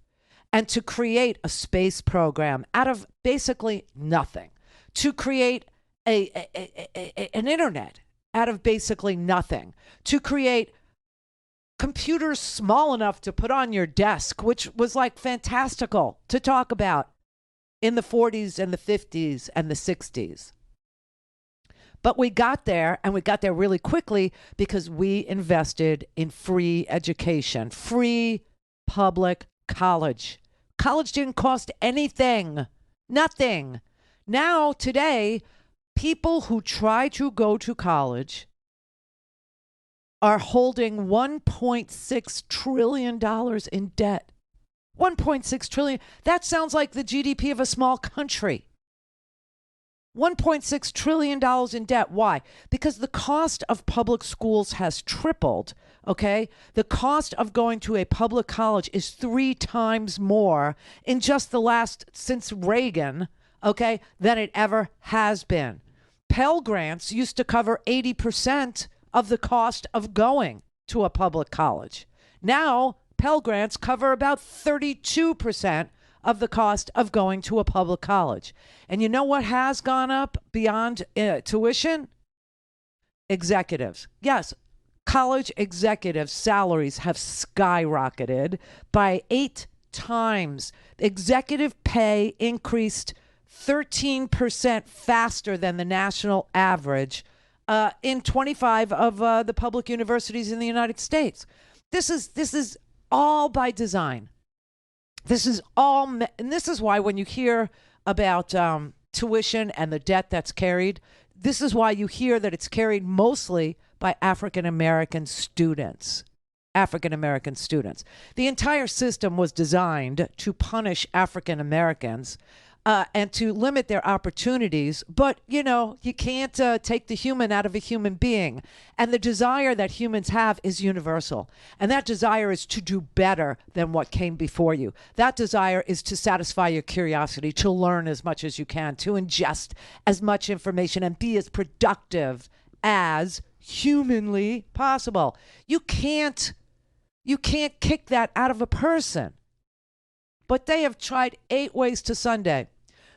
and to create a space program out of basically nothing, to create an internet out of basically nothing, to create computers small enough to put on your desk, which was like fantastical to talk about in the 40s and the 50s and the 60s. But we got there, and we got there really quickly because we invested in free education, free public college. College didn't cost anything, nothing. Now, today, people who try to go to college are holding $1.6 trillion in debt. $1.6 trillion. That sounds like the GDP of a small country. $1.6 trillion in debt. Why? Because the cost of public schools has tripled, okay? The cost of going to a public college is 3 times more in just the last, since Reagan, okay, than it ever has been. Pell Grants used to cover 80% of the cost of going to a public college. Now, Pell Grants cover about 32% of the cost of going to a public college. And you know what has gone up beyond tuition? Executives. Yes, college executives' salaries have skyrocketed by 8 times. Executive pay increased 13% faster than the national average in 25 of the public universities in the United States. This is all by design. This is all, and this is why when you hear about tuition and the debt that's carried, this is why you hear that it's carried mostly by African American students. African American students. The entire system was designed to punish African Americans and to limit their opportunities. But, you know, you can't take the human out of a human being. And the desire that humans have is universal. And that desire is to do better than what came before you. That desire is to satisfy your curiosity, to learn as much as you can, to ingest as much information and be as productive as humanly possible. You can't kick that out of a person. But they have tried 8 ways to Sunday.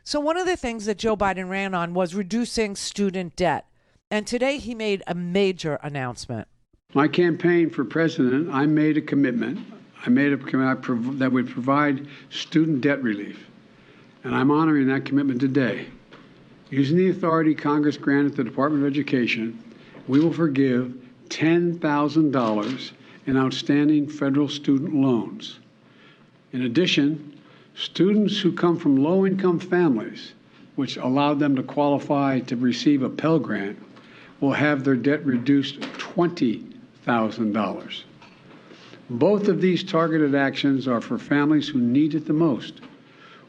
So one of the things that Joe Biden ran on was reducing student debt. And today he made a major announcement. My campaign for president, I made a commitment. That would provide student debt relief. And I'm honoring that commitment today. Using the authority Congress granted the Department of Education, we will forgive $10,000 in outstanding federal student loans. In addition, students who come from low-income families, which allowed them to qualify to receive a Pell Grant, will have their debt reduced $20,000. Both of these targeted actions are for families who need it the most.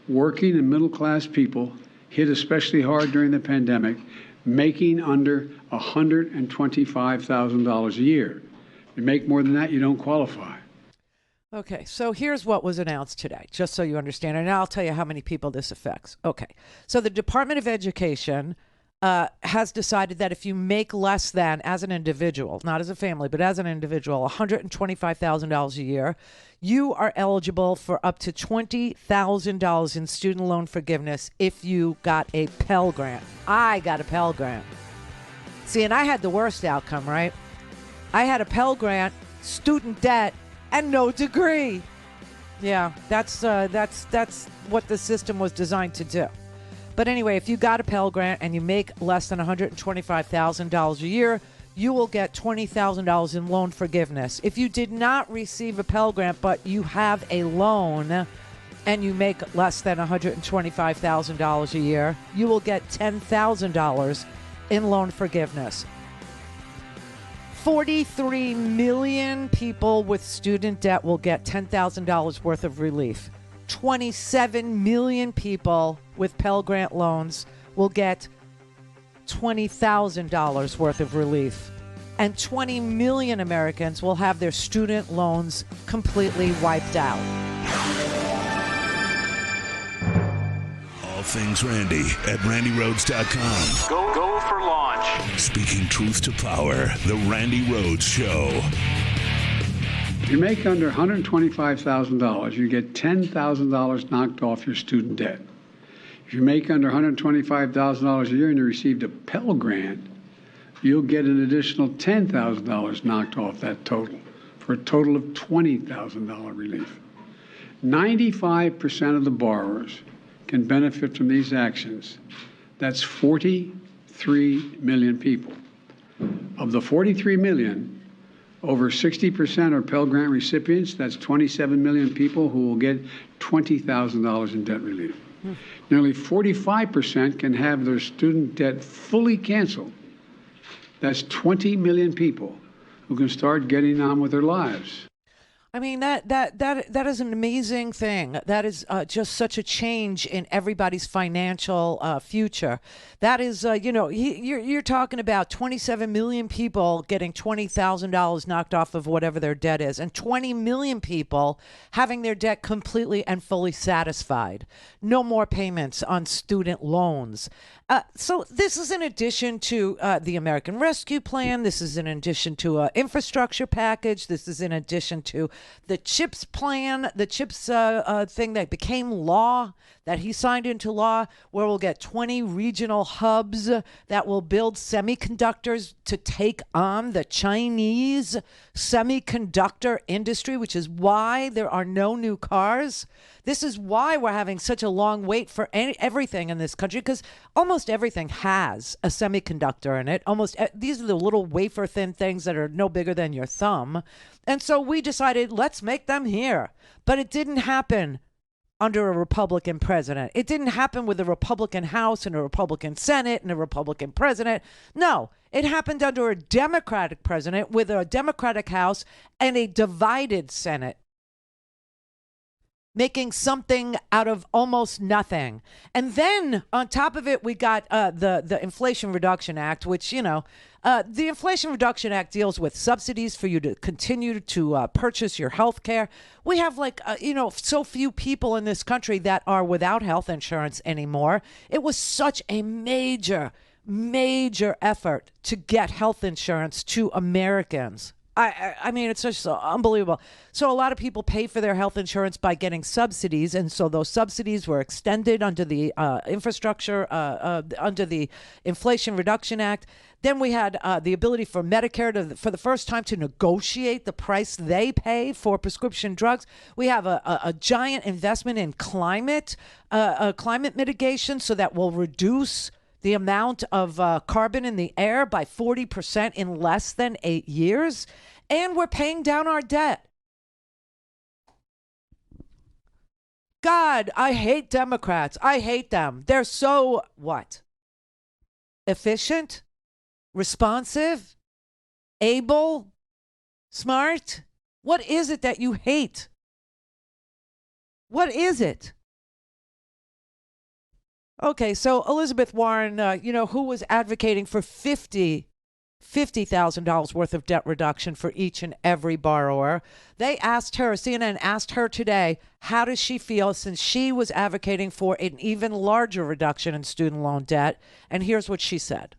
Working and middle-class people hit especially hard during the pandemic, making under $125,000 a year. If you make more than that, you don't qualify. Okay, so here's what was announced today, just so you understand, and I'll tell you how many people this affects. Okay, so the Department of Education has decided that if you make less than, as an individual, not as a family, but as an individual, $125,000 a year, you are eligible for up to $20,000 in student loan forgiveness if you got a Pell Grant. I got a Pell Grant. See, and I had the worst outcome, right? I had a Pell Grant, student debt, and no degree. Yeah, that's what the system was designed to do. But anyway, if you got a Pell Grant and you make less than $125,000 a year, you will get $20,000 in loan forgiveness. If you did not receive a Pell Grant, but you have a loan and you make less than $125,000 a year, you will get $10,000 in loan forgiveness. 43 million people with student debt will get $10,000 worth of relief. 27 million people with Pell Grant loans will get $20,000 worth of relief. And 20 million Americans will have their student loans completely wiped out. All things Randi at RandiRhodes.com. Go for launch. Speaking truth to power, the Randi Rhodes Show. If you make under $125,000, you get $10,000 knocked off your student debt. If you make under $125,000 a year and you received a Pell Grant, you'll get an additional $10,000 knocked off that total, for a total of $20,000 relief. 95% of the borrowers can benefit from these actions. That's 43 million people. Of the 43 million, over 60% are Pell Grant recipients. That's 27 million people who will get $20,000 in debt relief. Nearly 45% can have their student debt fully canceled. That's 20 million people who can start getting on with their lives. I mean, that is an amazing thing. That is just such a change in everybody's financial future. That is, you're talking about 27 million people getting $20,000 knocked off of whatever their debt is, and 20 million people having their debt completely and fully satisfied. No more payments on student loans. So this is in addition to the American Rescue Plan. This is in addition to an infrastructure package. This is in addition to the CHIPS plan, the CHIPS thing that became law, that he signed into law, where we'll get 20 regional hubs that will build semiconductors to take on the Chinese semiconductor industry, which is why there are no new cars. This is why we're having such a long wait for everything in this country, because almost everything has a semiconductor in it. These are the little wafer thin things that are no bigger than your thumb. And so we decided, let's make them here. But it didn't happen under a Republican president. It didn't happen with a Republican House and a Republican Senate and a Republican president. No, it happened under a Democratic president with a Democratic House and a divided Senate, making something out of almost nothing. And then on top of it, we got the Inflation Reduction Act, which, the Inflation Reduction Act deals with subsidies for you to continue to purchase your health care. We have so few people in this country that are without health insurance anymore. It was such a major effort to get health insurance to Americans. I mean, it's just so unbelievable. So a lot of people pay for their health insurance by getting subsidies. And so those subsidies were extended under the under the Inflation Reduction Act. Then we had the ability for Medicare for the first time to negotiate the price they pay for prescription drugs. We have a giant investment in climate mitigation, so that will reduce the amount of carbon in the air by 40% in less than 8 years. And we're paying down our debt. God, I hate Democrats. I hate them. They're so, efficient, responsive, able, smart. What is it that you hate? What is it? Okay, so Elizabeth Warren, who was advocating for $50,000 worth of debt reduction for each and every borrower. They asked her, CNN asked her today, how does she feel since she was advocating for an even larger reduction in student loan debt? And here's what she said.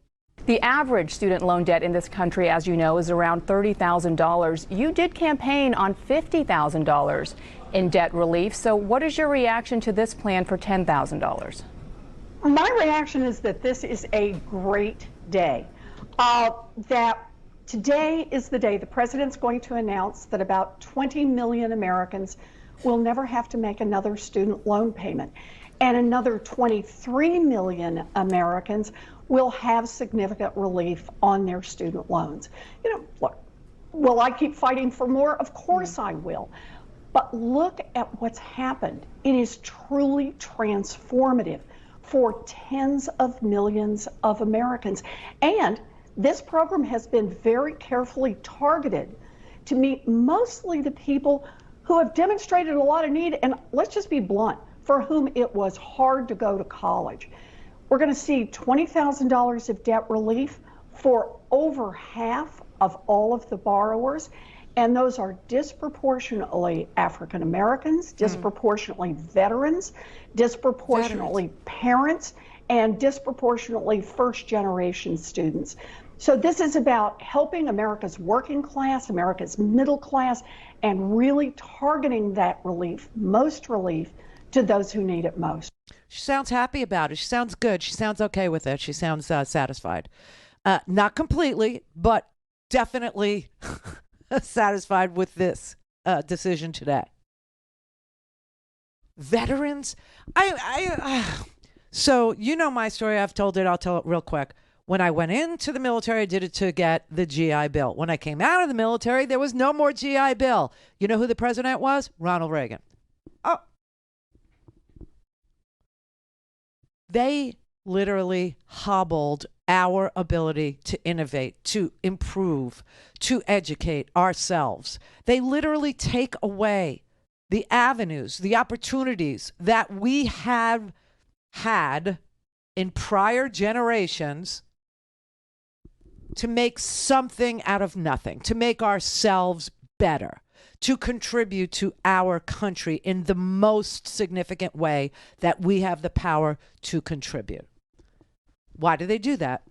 The average student loan debt in this country, as you know, is around $30,000. You did campaign on $50,000 in debt relief. So what is your reaction to this plan for $10,000? My reaction is that this is a great day. That today is the day the president's going to announce that about 20 million Americans will never have to make another student loan payment. And another 23 million Americans will have significant relief on their student loans. Look, will I keep fighting for more? Of course I will. But look at what's happened. It is truly transformative for tens of millions of Americans. And this program has been very carefully targeted to meet mostly the people who have demonstrated a lot of need, and let's just be blunt, for whom it was hard to go to college. We're going to see $20,000 of debt relief for over half of all of the borrowers, and those are disproportionately African Americans, disproportionately veterans, disproportionately parents, and disproportionately first-generation students. So this is about helping America's working class, America's middle class, and really targeting that relief, most relief, to those who need it most. She sounds happy about it. She sounds good. She sounds okay with it. She sounds satisfied. Not completely, but definitely satisfied with this decision today. Veterans, so you know my story. I've told it. I'll tell it real quick. When I went into the military, I did it to get the GI Bill. When I came out of the military, there was no more GI Bill. You know who the president was? Ronald Reagan. Oh. They literally hobbled our ability to innovate, to improve, to educate ourselves. They literally take away the avenues, the opportunities that we have had in prior generations to make something out of nothing, to make ourselves better, to contribute to our country in the most significant way that we have the power to contribute. Why do they do that?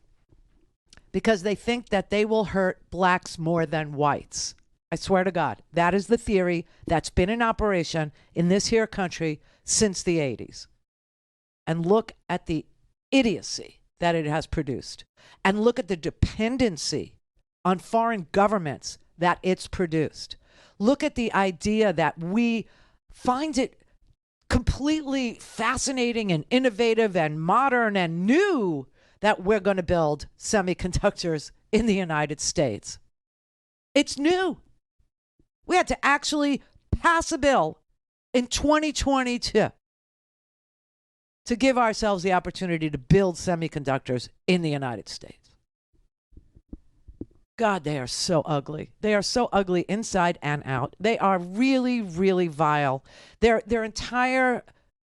Because they think that they will hurt blacks more than whites. I swear to God, that is the theory that's been in operation in this here country since the 80s. And look at the idiocy that it has produced. And look at the dependency on foreign governments that it's produced. Look at the idea that we find it completely fascinating and innovative and modern and new that we're going to build semiconductors in the United States. It's new. We had to actually pass a bill in 2022 to give ourselves the opportunity to build semiconductors in the United States. God, they are so ugly. They are so ugly inside and out. They are really, really vile. Their entire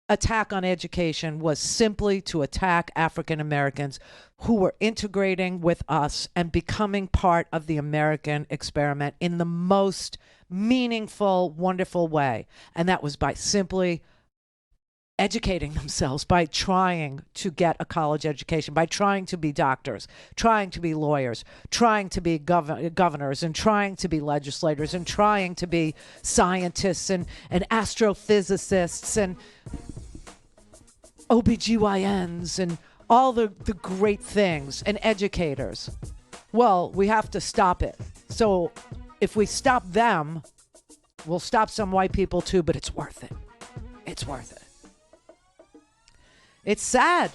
attack on education was simply to attack African Americans who were integrating with us and becoming part of the American experiment in the most meaningful, wonderful way. And that was by simply educating themselves, by trying to get a college education, by trying to be doctors, trying to be lawyers, trying to be governors, and trying to be legislators, and trying to be scientists and astrophysicists and OBGYNs and all the great things, and educators. Well, we have to stop it. So if we stop them, we'll stop some white people too, but it's worth it. It's worth it. It's sad.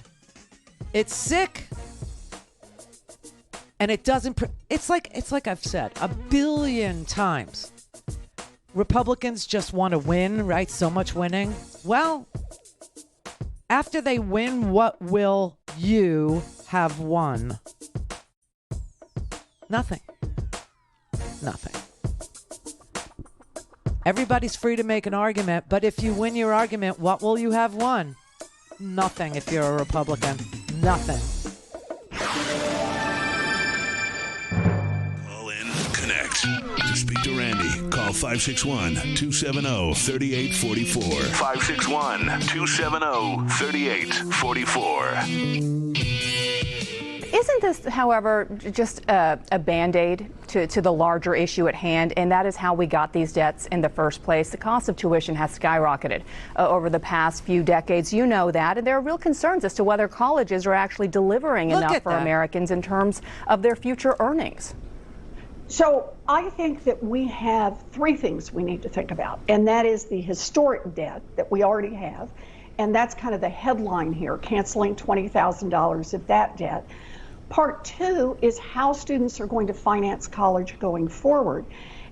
It's sick. And it doesn't, it's like I've said a billion times. Republicans just want to win, right? So much winning. Well, after they win, what will you have won? Nothing. Nothing. Everybody's free to make an argument, but if you win your argument, what will you have won? Nothing if you're a Republican. Nothing. Call in, connect. To speak to Randi, call 561-270-3844. 561-270-3844. Isn't this, however, just a Band-Aid to the larger issue at hand, and that is how we got these debts in the first place? The cost of tuition has skyrocketed over the past few decades. You know that, and there are real concerns as to whether colleges are actually delivering enough for Americans in terms of their future earnings. So I think that we have three things we need to think about, and that is the historic debt that we already have, and that's kind of the headline here, canceling $20,000 of that debt. Part two is how students are going to finance college going forward.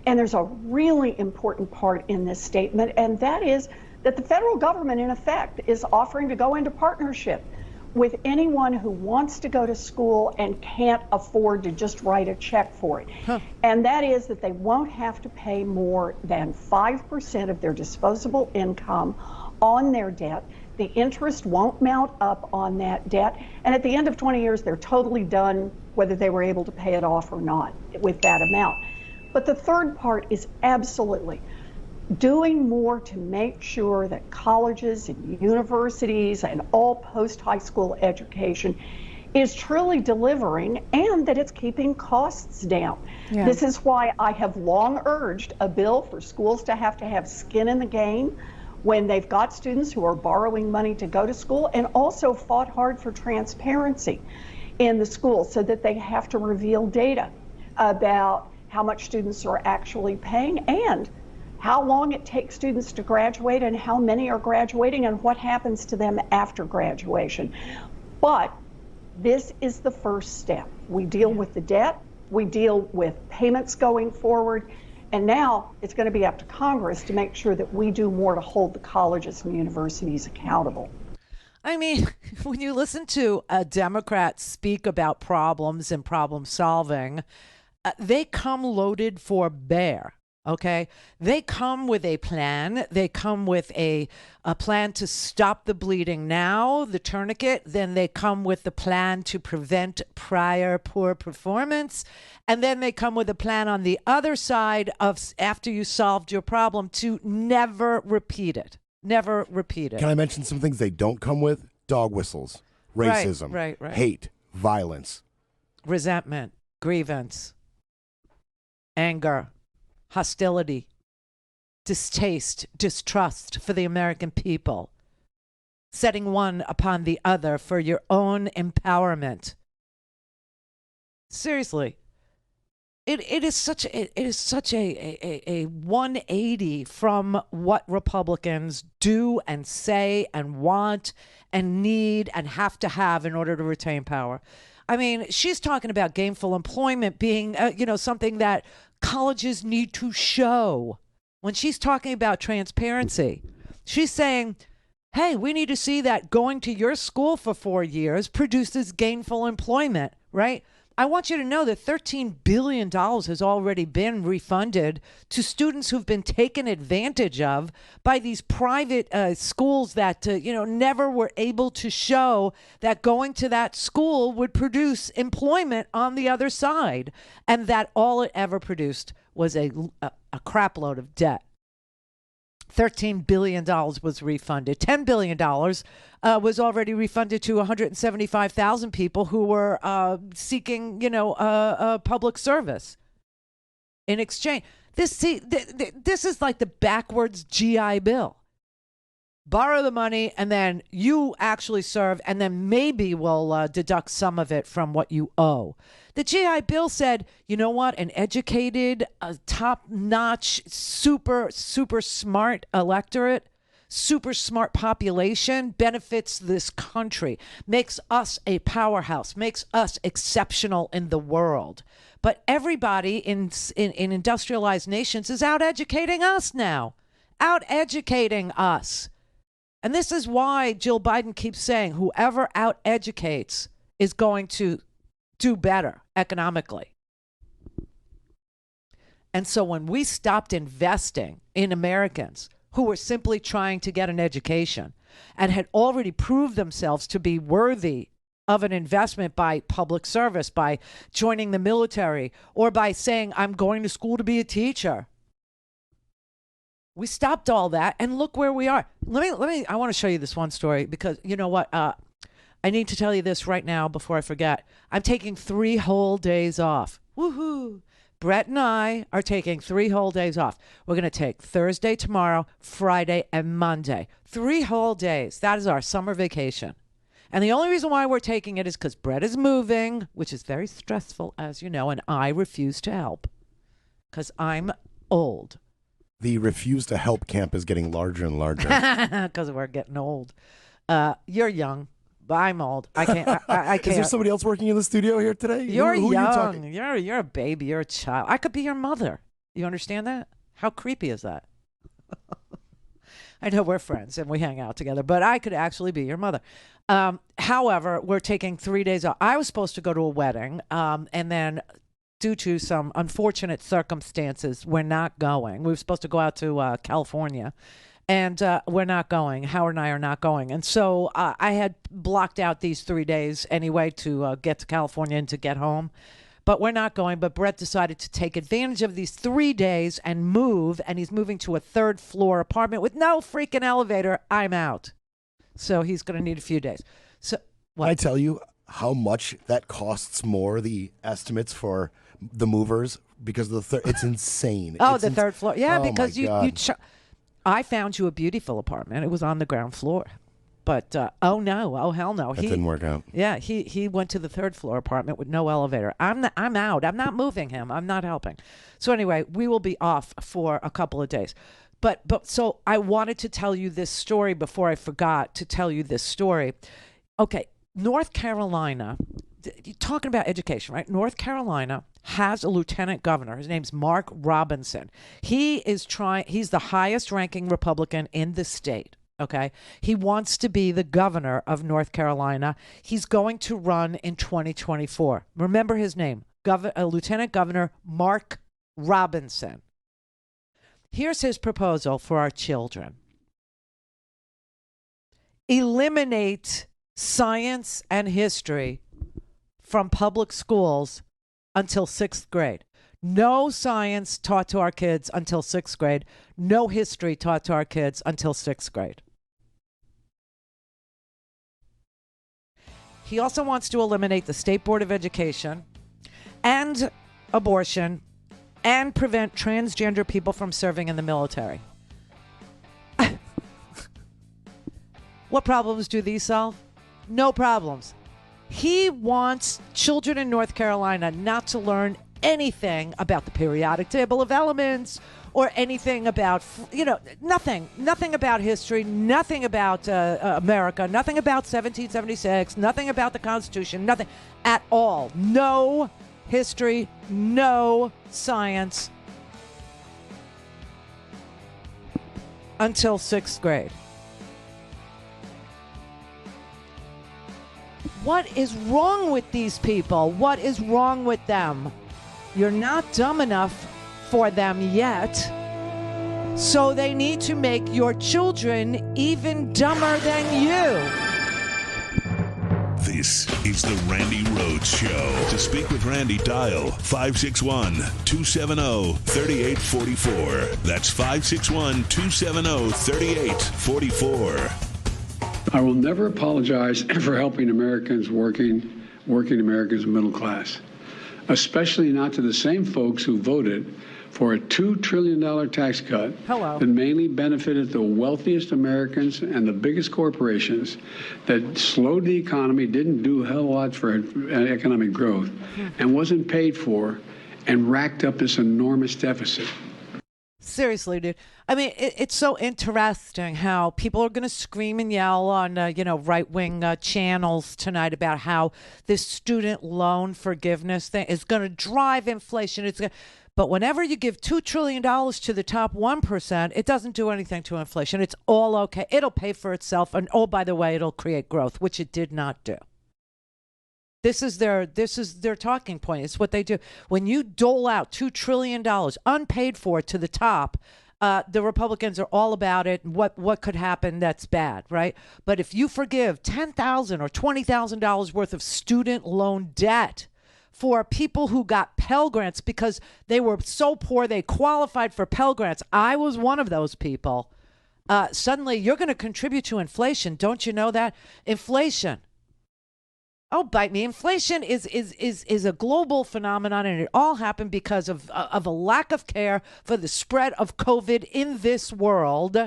And there's a really important part in this statement, and that is that the federal government, in effect, is offering to go into partnership with anyone who wants to go to school and can't afford to just write a check for it. And that is that they won't have to pay more than 5% of their disposable income on their debt. The interest won't mount up on that debt. And at the end of 20 years, they're totally done whether they were able to pay it off or not with that amount. But the third part is absolutely doing more to make sure that colleges and universities and all post-high school education is truly delivering and that it's keeping costs down. Yeah. This is why I have long urged a bill for schools to have skin in the game when they've got students who are borrowing money to go to school, and also fought hard for transparency in the schools so that they have to reveal data about how much students are actually paying and how long it takes students to graduate and how many are graduating and what happens to them after graduation. But this is the first step. We deal with the debt, we deal with payments going forward, and now it's going to be up to Congress to make sure that we do more to hold the colleges and universities accountable. I mean, when you listen to a Democrat speak about problems and problem solving, they come loaded for bear. Okay, they come with a plan. They come with a plan to stop the bleeding now, the tourniquet. Then they come with the plan to prevent prior poor performance. And then they come with a plan on the other side of after you solved your problem to never repeat it. Never repeat it. Can I mention some things they don't come with? Dog whistles, racism, right. hate, violence, resentment, grievance, anger, hostility, distaste, distrust for the American people, setting one upon the other for your own empowerment. Seriously, It is such a 180 from what Republicans do and say and want and need and have to have in order to retain power. I mean, she's talking about gainful employment being, something that colleges need to show. When she's talking about transparency, she's saying, hey, we need to see that going to your school for 4 years produces gainful employment, right? I want you to know that $13 billion has already been refunded to students who've been taken advantage of by these private schools that, never were able to show that going to that school would produce employment on the other side. And that all it ever produced was a crap load of debt. $13 billion was refunded. $10 billion was already refunded to 175,000 people who were seeking, public service in exchange. This is like the backwards GI Bill. Borrow the money, and then you actually serve, and then maybe we'll deduct some of it from what you owe. The GI Bill said, you know what? An educated, top-notch, super smart electorate, super smart population benefits this country, makes us a powerhouse, makes us exceptional in the world. But everybody in industrialized nations is out-educating us now. Out-educating us. And this is why Jill Biden keeps saying whoever out-educates is going to do better economically. And so when we stopped investing in Americans who were simply trying to get an education and had already proved themselves to be worthy of an investment by public service, by joining the military, or by saying, I'm going to school to be a teacher. We stopped all that, and look where we are. I want to show you this one story because you know what? I need to tell you this right now before I forget. I'm taking 3 whole days off. Woohoo! Brett and I are taking 3 whole days off. We're going to take Thursday, tomorrow, Friday, and Monday. 3 whole days. That is our summer vacation. And the only reason why we're taking it is because Brett is moving, which is very stressful, as you know, and I refuse to help because I'm old. The refuse to help camp is getting larger and larger. Because we're getting old. You're young, but I'm old. I can't. I can't. Is there somebody else working in the studio here today? You're who young. Are you talking? You're a baby. You're a child. I could be your mother. You understand that? How creepy is that? I know we're friends and we hang out together, but I could actually be your mother. However, we're taking 3 days off. I was supposed to go to a wedding, and then due to some unfortunate circumstances, we're not going. We were supposed to go out to California, and we're not going. Howard and I are not going. And so I had blocked out these 3 days anyway to get to California and to get home. But we're not going. But Brett decided to take advantage of these 3 days and move. And he's moving to a 3rd floor apartment with no freaking elevator. I'm out. So he's going to need a few days. So what? Can I tell you how much that costs more, the estimates for the movers? Because it's insane. Oh, it's the 3rd floor. Yeah, oh because my God. I found you a beautiful apartment. It was on the ground floor. But, oh hell no. That didn't work out. Yeah, he went to the 3rd floor apartment with no elevator. I'm out. I'm not moving him. I'm not helping. So anyway, we will be off for a couple of days. But so I wanted to tell you this story before I forgot to tell you this story. Okay, North Carolina, you're talking about education, right? North Carolina has a lieutenant governor. His name's Mark Robinson. He's the highest ranking Republican in the state. Okay. He wants to be the governor of North Carolina. He's going to run in 2024. Remember his name, Lieutenant Governor Mark Robinson. Here's his proposal for our children. Eliminate science and history from public schools until 6th grade. No science taught to our kids until 6th grade. No history taught to our kids until 6th grade. He also wants to eliminate the State Board of Education and abortion and prevent transgender people from serving in the military. What problems do these solve? No problems. He wants children in North Carolina not to learn anything about the periodic table of elements or anything about, nothing about history, nothing about America, nothing about 1776, nothing about the Constitution, nothing at all. No history, no science until 6th grade. What is wrong with these people? What is wrong with them? You're not dumb enough for them yet. So they need to make your children even dumber than you. This is the Randi Rhodes Show. To speak with Randi, dial 561-270-3844. That's 561-270-3844. I will never apologize for helping Americans, working Americans middle class, especially not to the same folks who voted for a $2 trillion tax cut that mainly benefited the wealthiest Americans and the biggest corporations, that slowed the economy, didn't do a hell of a lot for economic growth, and wasn't paid for, and racked up this enormous deficit. Seriously, dude. I mean, it's so interesting how people are going to scream and yell on, right-wing channels tonight about how this student loan forgiveness thing is going to drive inflation. But whenever you give $2 trillion to the top 1%, it doesn't do anything to inflation. It's all okay. It'll pay for itself. And oh, by the way, it'll create growth, which it did not do. This is their talking point. It's what they do. When you dole out $2 trillion unpaid for to the top, the Republicans are all about it. What could happen that's bad, right? But if you forgive $10,000 or $20,000 worth of student loan debt for people who got Pell Grants because they were so poor they qualified for Pell Grants, I was one of those people. Suddenly, you're going to contribute to inflation. Don't you know that? Inflation. Oh, bite me. Inflation is a global phenomenon, and it all happened because of a lack of care for the spread of COVID in this world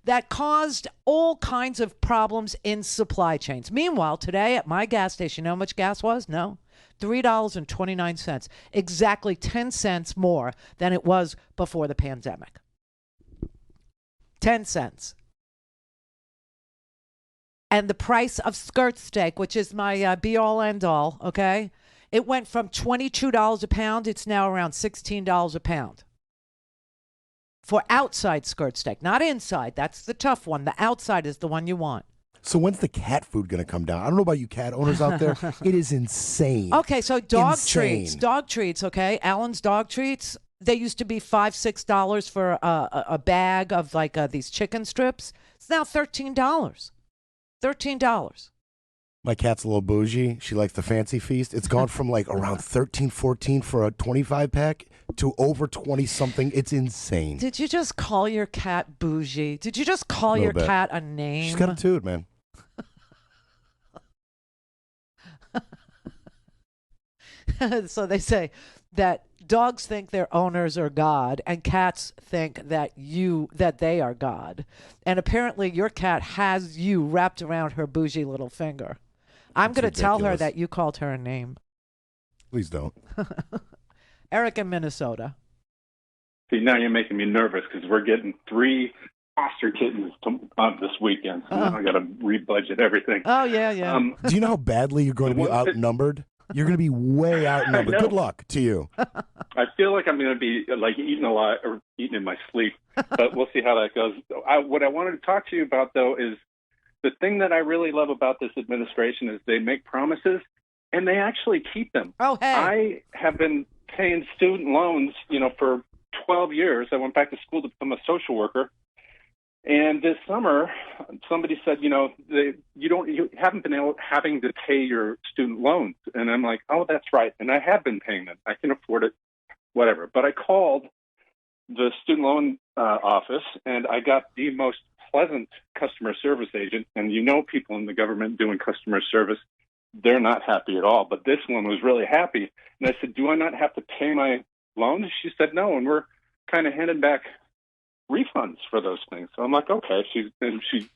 that caused all kinds of problems in supply chains. Meanwhile, today at my gas station, you know how much gas was? No. $3.29. Exactly 10 cents more than it was before the pandemic. 10 cents. And the price of skirt steak, which is my be-all, end-all, okay? It went from $22 a pound. It's now around $16 a pound. For outside skirt steak, not inside. That's the tough one. The outside is the one you want. So when's the cat food going to come down? I don't know about you cat owners out there. It is insane. Okay, so dog treats, okay? Allen's dog treats, they used to be $5, $6 for a bag of like these chicken strips. It's now $13. $13. My cat's a little bougie. She likes the fancy feast. It's gone from like around 13, 14 for a 25 pack to over 20 something. It's insane. Did you just call your cat bougie? Did you just call your cat a name? She's got a toot, man. So they say that dogs think their owners are God, and cats think that they are God. And apparently your cat has you wrapped around her bougie little finger. I'm going to tell her that you called her a name. Please don't. Eric in Minnesota. See, now you're making me nervous because we're getting 3 foster kittens this weekend. So now I got to rebudget everything. Oh, yeah. Do you know how badly you're going to be outnumbered? You're going to be way outnumbered. Good luck to you. I feel like I'm going to be like eating a lot or eating in my sleep, but we'll see how that goes. What I wanted to talk to you about, though, is the thing that I really love about this administration is they make promises and they actually keep them. Oh, hey. I have been paying student loans, for 12 years. I went back to school to become a social worker. And this summer, somebody said, you haven't been having to pay your student loans. And I'm like, oh, that's right. And I have been paying them. I can afford it, whatever. But I called the student loan office, and I got the most pleasant customer service agent. And people in the government doing customer service, they're not happy at all. But this one was really happy. And I said, do I not have to pay my loans? She said, no. And we're kind of handing back refunds for those things. So I'm like, okay. She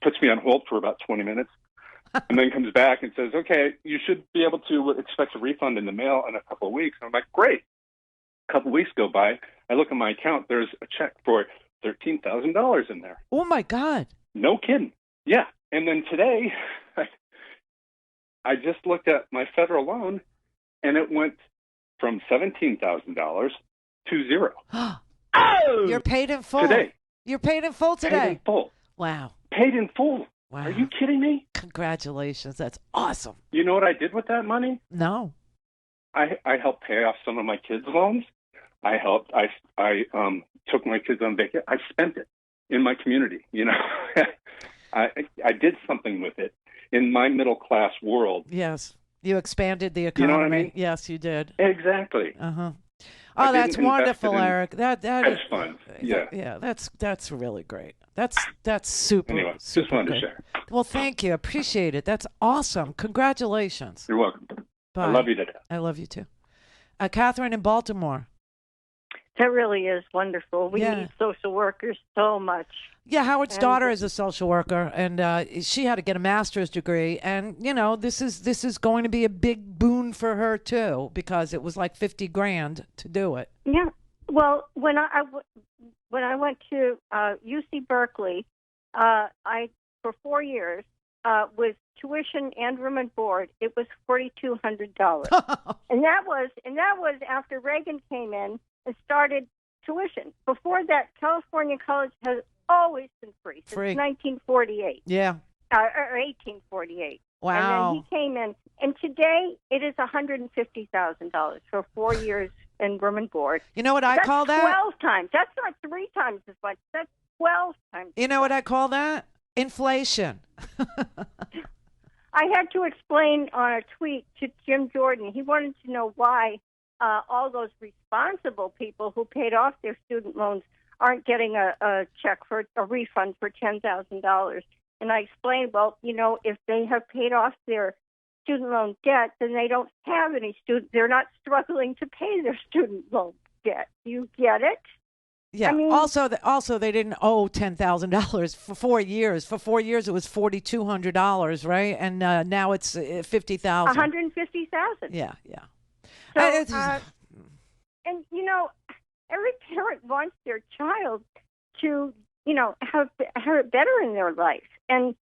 puts me on hold for about 20 minutes and then comes back and says, okay, you should be able to expect a refund in the mail in a couple of weeks. And I'm like, great. A couple weeks go by, I look at my account, there's a check for $13,000 in there. Oh, my God. No kidding. Yeah. And then today, I just looked at my federal loan, and it went from $17,000 to zero. You're paid in full. Today. You're paid in full today. Paid in full. Wow. Paid in full. Wow. Are you kidding me? Congratulations. That's awesome. You know what I did with that money? No. I helped pay off some of my kids' loans. I took my kids on vacation. I spent it in my community. You know, I did something with it in my middle class world. Yes, you expanded the economy. You know what I mean? Yes, you did. Exactly. Oh, that's wonderful, Eric. That hedge funds. Yeah. Yeah, that's really great. That's super. Anyway, super just wanted great. to share. Well, thank you. Appreciate it. That's awesome. Congratulations. You're welcome. Bye. I love you to death. I love you too. Catherine in Baltimore. That really is wonderful. We need social workers so much. Yeah, Howard's daughter is a social worker, and she had to get a master's degree. And you know, this is going to be a big boon for her too, because it was like $50,000 to do it. Yeah. Well, when I went to UC Berkeley, I for 4 years with tuition and room and board, it was $4,200, and that was after Reagan came in and started tuition. Before that, California college has always been free since 1948. Yeah. Or 1848. Wow. And then he came in, and today it is $150,000 for 4 years in room and board. You know what I call that? 12 times. That's not 3 times as much. That's 12 times. You know what I call that? Inflation. I had to explain on a tweet to Jim Jordan. He wanted to know why all those responsible people who paid off their student loans aren't getting a check for a refund for $10,000. And I explained, well, you know, if they have paid off their student loan debt, then they don't have any they're not struggling to pay their student loan debt. You get it? Yeah. I mean, also, they didn't owe $10,000 for 4 years. For 4 years, it was $4,200, right? And now it's $50,000. $150,000. Yeah. So, and you know, every parent wants their child to, you know, have it better in their life, and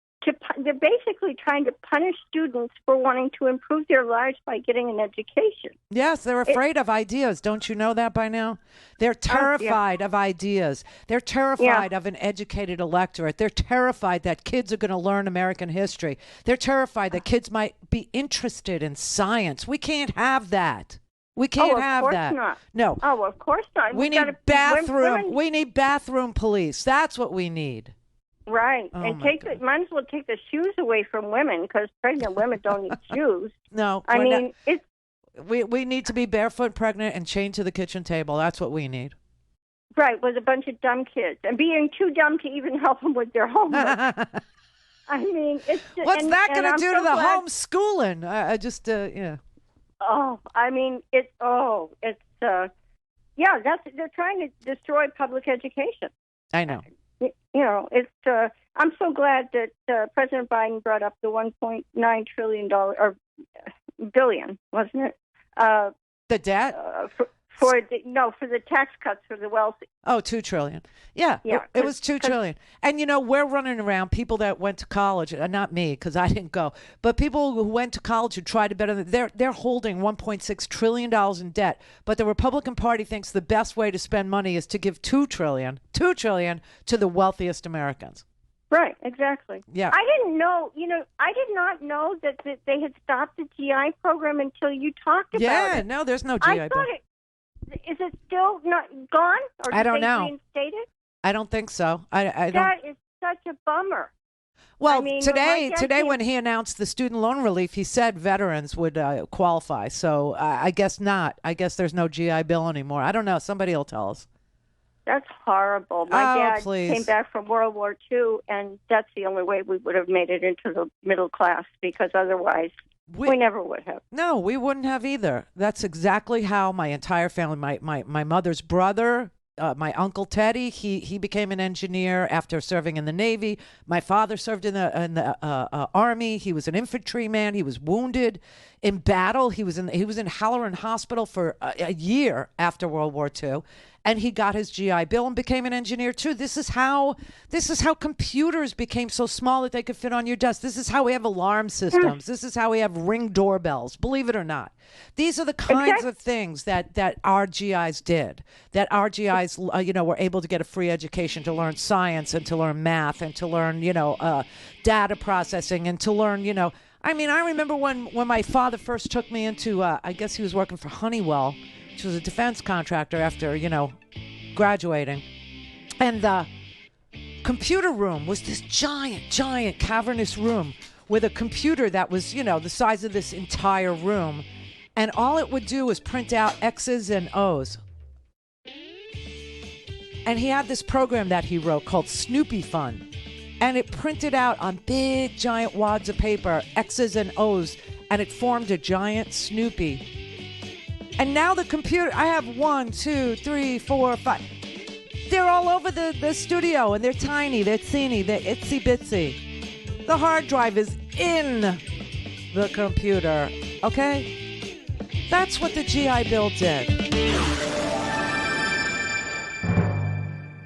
they're basically trying to punish students for wanting to improve their lives by getting an education. Yes, they're afraid of ideas. Don't you know that by now? They're terrified of ideas. They're terrified of an educated electorate. They're terrified that kids are going to learn American history. They're terrified that kids might be interested in science. We can't have that. We can't have that. Of course not. No. Oh, of course not. We need bathroom. We need bathroom police. That's what we need. Right, Oh and my might as well take the shoes away from women, because pregnant women don't need shoes. No, I mean, it's we need to be barefoot, pregnant, and chained to the kitchen table. That's what we need. right with a bunch of dumb kids and being too dumb to even help them with their homework. I mean, it's just, what's that going to do to the glad... homeschooling? I just yeah. Oh, I mean, they're trying to destroy public education. I know. You know, I'm so glad that President Biden brought up the $1.9 trillion or billion, wasn't it? The debt for the tax cuts for the wealthy. Oh, $2 trillion. Yeah, it was $2 trillion. And you know, we're running around people that went to college, not me because I didn't go, but people who went to college who tried to better. They're holding $1.6 trillion in debt. But the Republican Party thinks the best way to spend money is to give $2 trillion to the wealthiest Americans. Right, exactly. Yeah. I didn't know, I did not know that they had stopped the GI program until you talked about it. Yeah, no, there's no GI. I thought is it still not gone? Or I don't know. Reinstate it? I don't think so. I don't. That is such a bummer. Well, I mean, today when he announced the student loan relief, he said veterans would qualify. So I guess not. I guess there's no GI Bill anymore. I don't know. Somebody will tell us. That's horrible. My dad please. came back from World War II, and that's the only way we would have made it into the middle class, because otherwise we never would have. No, we wouldn't have either. That's exactly how my entire family, my mother's brother, my uncle Teddy, he became an engineer after serving in the Navy. My father served in the Army. He was an infantryman. He was wounded in battle. He was in Halloran Hospital for a year after World War II, and he got his GI Bill and became an engineer too. This is how computers became so small that they could fit on your desk. This is how we have alarm systems. This is how we have Ring doorbells. Believe it or not, these are the kinds of things that our GIs did. That our GIs, were able to get a free education to learn science and to learn math and to learn, data processing and to learn, I remember when my father first took me into, I guess he was working for Honeywell, which was a defense contractor after, graduating. And the computer room was this giant cavernous room with a computer that was, the size of this entire room. And all it would do was print out X's and O's. And he had this program that he wrote called Snoopy Fun. And it printed out on big, giant wads of paper, X's and O's, and it formed a giant Snoopy. And now the computer, I have 1, 2, 3, 4, 5. They're all over the studio, and they're tiny, they're teeny, they're itsy bitsy. The hard drive is in the computer, okay? That's what the GI Bill did.